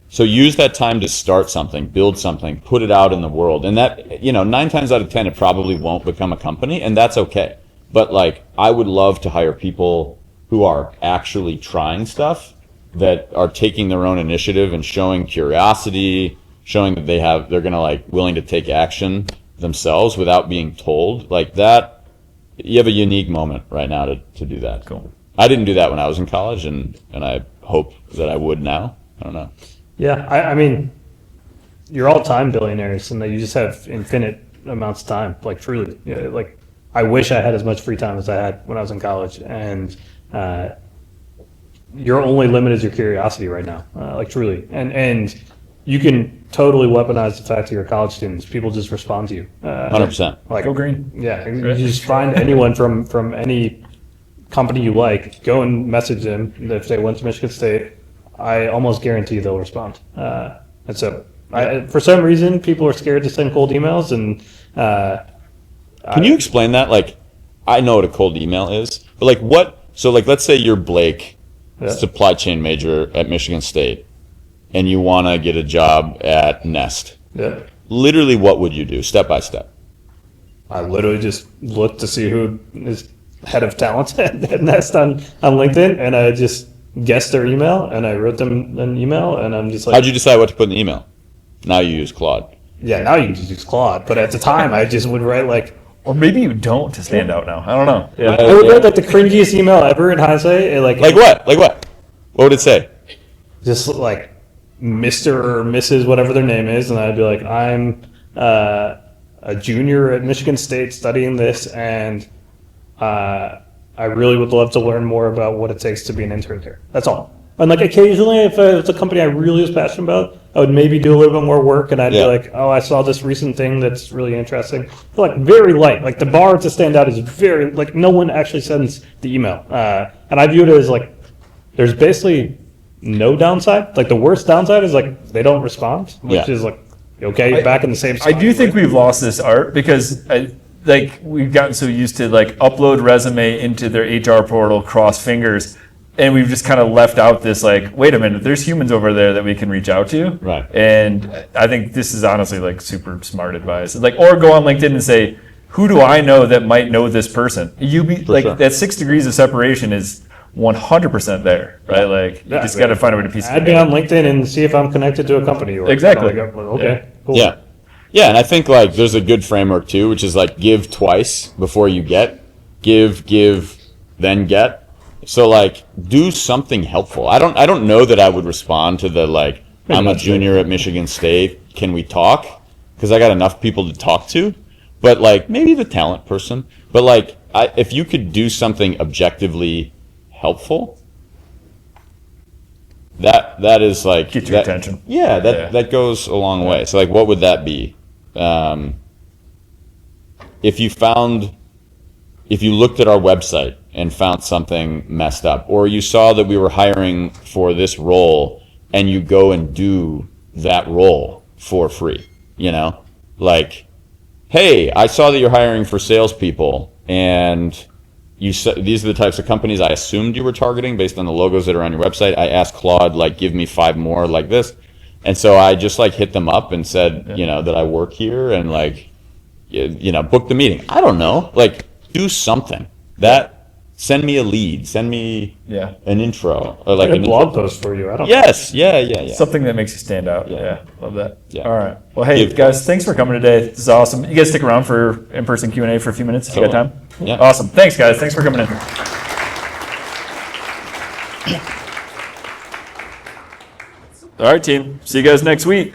So use that time to start something, build something, put it out in the world. And that, 9 times out of 10, it probably won't become a company, and that's okay. But like, I would love to hire people who are actually trying stuff, that are taking their own initiative and showing curiosity, showing that they're going to like willing to take action themselves without being told. Like that, you have a unique moment right now to do that. Cool. I didn't do that when I was in college, and I hope that I would now. I don't know. Yeah, I mean, you're all time billionaires, and you just have infinite amounts of time. Like truly, like I wish I had as much free time as I had when I was in college, and your only limit is your curiosity right now. Like truly, and you can totally weaponize the fact that you're college students. People just respond to you. 100%. Like Go green. Yeah, you just find anyone from any company you like, go and message them. If they went to Michigan State, I almost guarantee they'll respond. And so, for some reason, people are scared to send cold emails. And Can you explain that? Like, I know what a cold email is, but like what? So like, let's say you're Blake, supply chain major at Michigan State, and you want to get a job at Nest. Yeah. Literally, what would you do, step by step? I literally just looked to see who is head of talent at Nest on LinkedIn, and I just guessed their email, and I wrote them an email, and I'm just like, How'd you decide what to put in the email? Now you use Claude. yeah, now you can just use Claude, but at the time I just would write like, Or maybe you don't to stand out now. I don't know. Yeah. I would write like the cringiest email ever in hindsight, and Like what? Like what? What would it say? just like Mr. or Mrs. whatever their name is, and I'd be like, I'm a junior at Michigan State studying this, and I really would love to learn more about what it takes to be an intern here. That's all. And like occasionally, if it's a company I really was passionate about, I would maybe do a little bit more work, and I'd be like, oh, I saw this recent thing that's really interesting. But like very light. Like the bar to stand out is very, like no one actually sends the email. And I view it as like, there's basically no downside. Like the worst downside is like they don't respond, which is like, okay, you're back in the same spot. I do think we've lost this art because we've gotten so used to like upload resume into their HR portal, cross fingers, and we've just kind of left out this like, wait a minute, there's humans over there that we can reach out to. Right. And I think this is honestly like super smart advice. Like, or go on LinkedIn and say, who do I know that might know this person? That 6 degrees of separation is 100% there, right? Like, you just got to find a way to piece it Add me together. on LinkedIn and see if I'm connected to a company. Or Exactly. Okay. Cool. Yeah. Yeah, and I think like there's a good framework too, which is like give twice before you get. Give, then get. So like do something helpful. I don't know that I would respond to the like I'm a junior at Michigan State, can we talk? Because I got enough people to talk to. But like maybe the talent person. But like if you could do something objectively helpful, that is like Get your attention. Yeah, that goes a long way. So like what would that be? If you looked at our website and found something messed up, or you saw that we were hiring for this role and you go and do that role for free, like, hey, I saw that you're hiring for salespeople and these are the types of companies I assumed you were targeting based on the logos that are on your website. I asked Claude, like, give me 5 more like this. And so I just like hit them up and said, that I work here and like, book the meeting. I don't know, like do something send me a lead, send me an intro or like a blog post for you. I don't Yeah. Something that makes you stand out. Yeah. Love that. Yeah. All right. Well, hey, guys, thanks for coming today. This is awesome. You guys stick around for in-person Q&A for a few minutes if you got time? Yeah. Awesome. Thanks, guys. Thanks for coming in. All right, team. See you guys next week.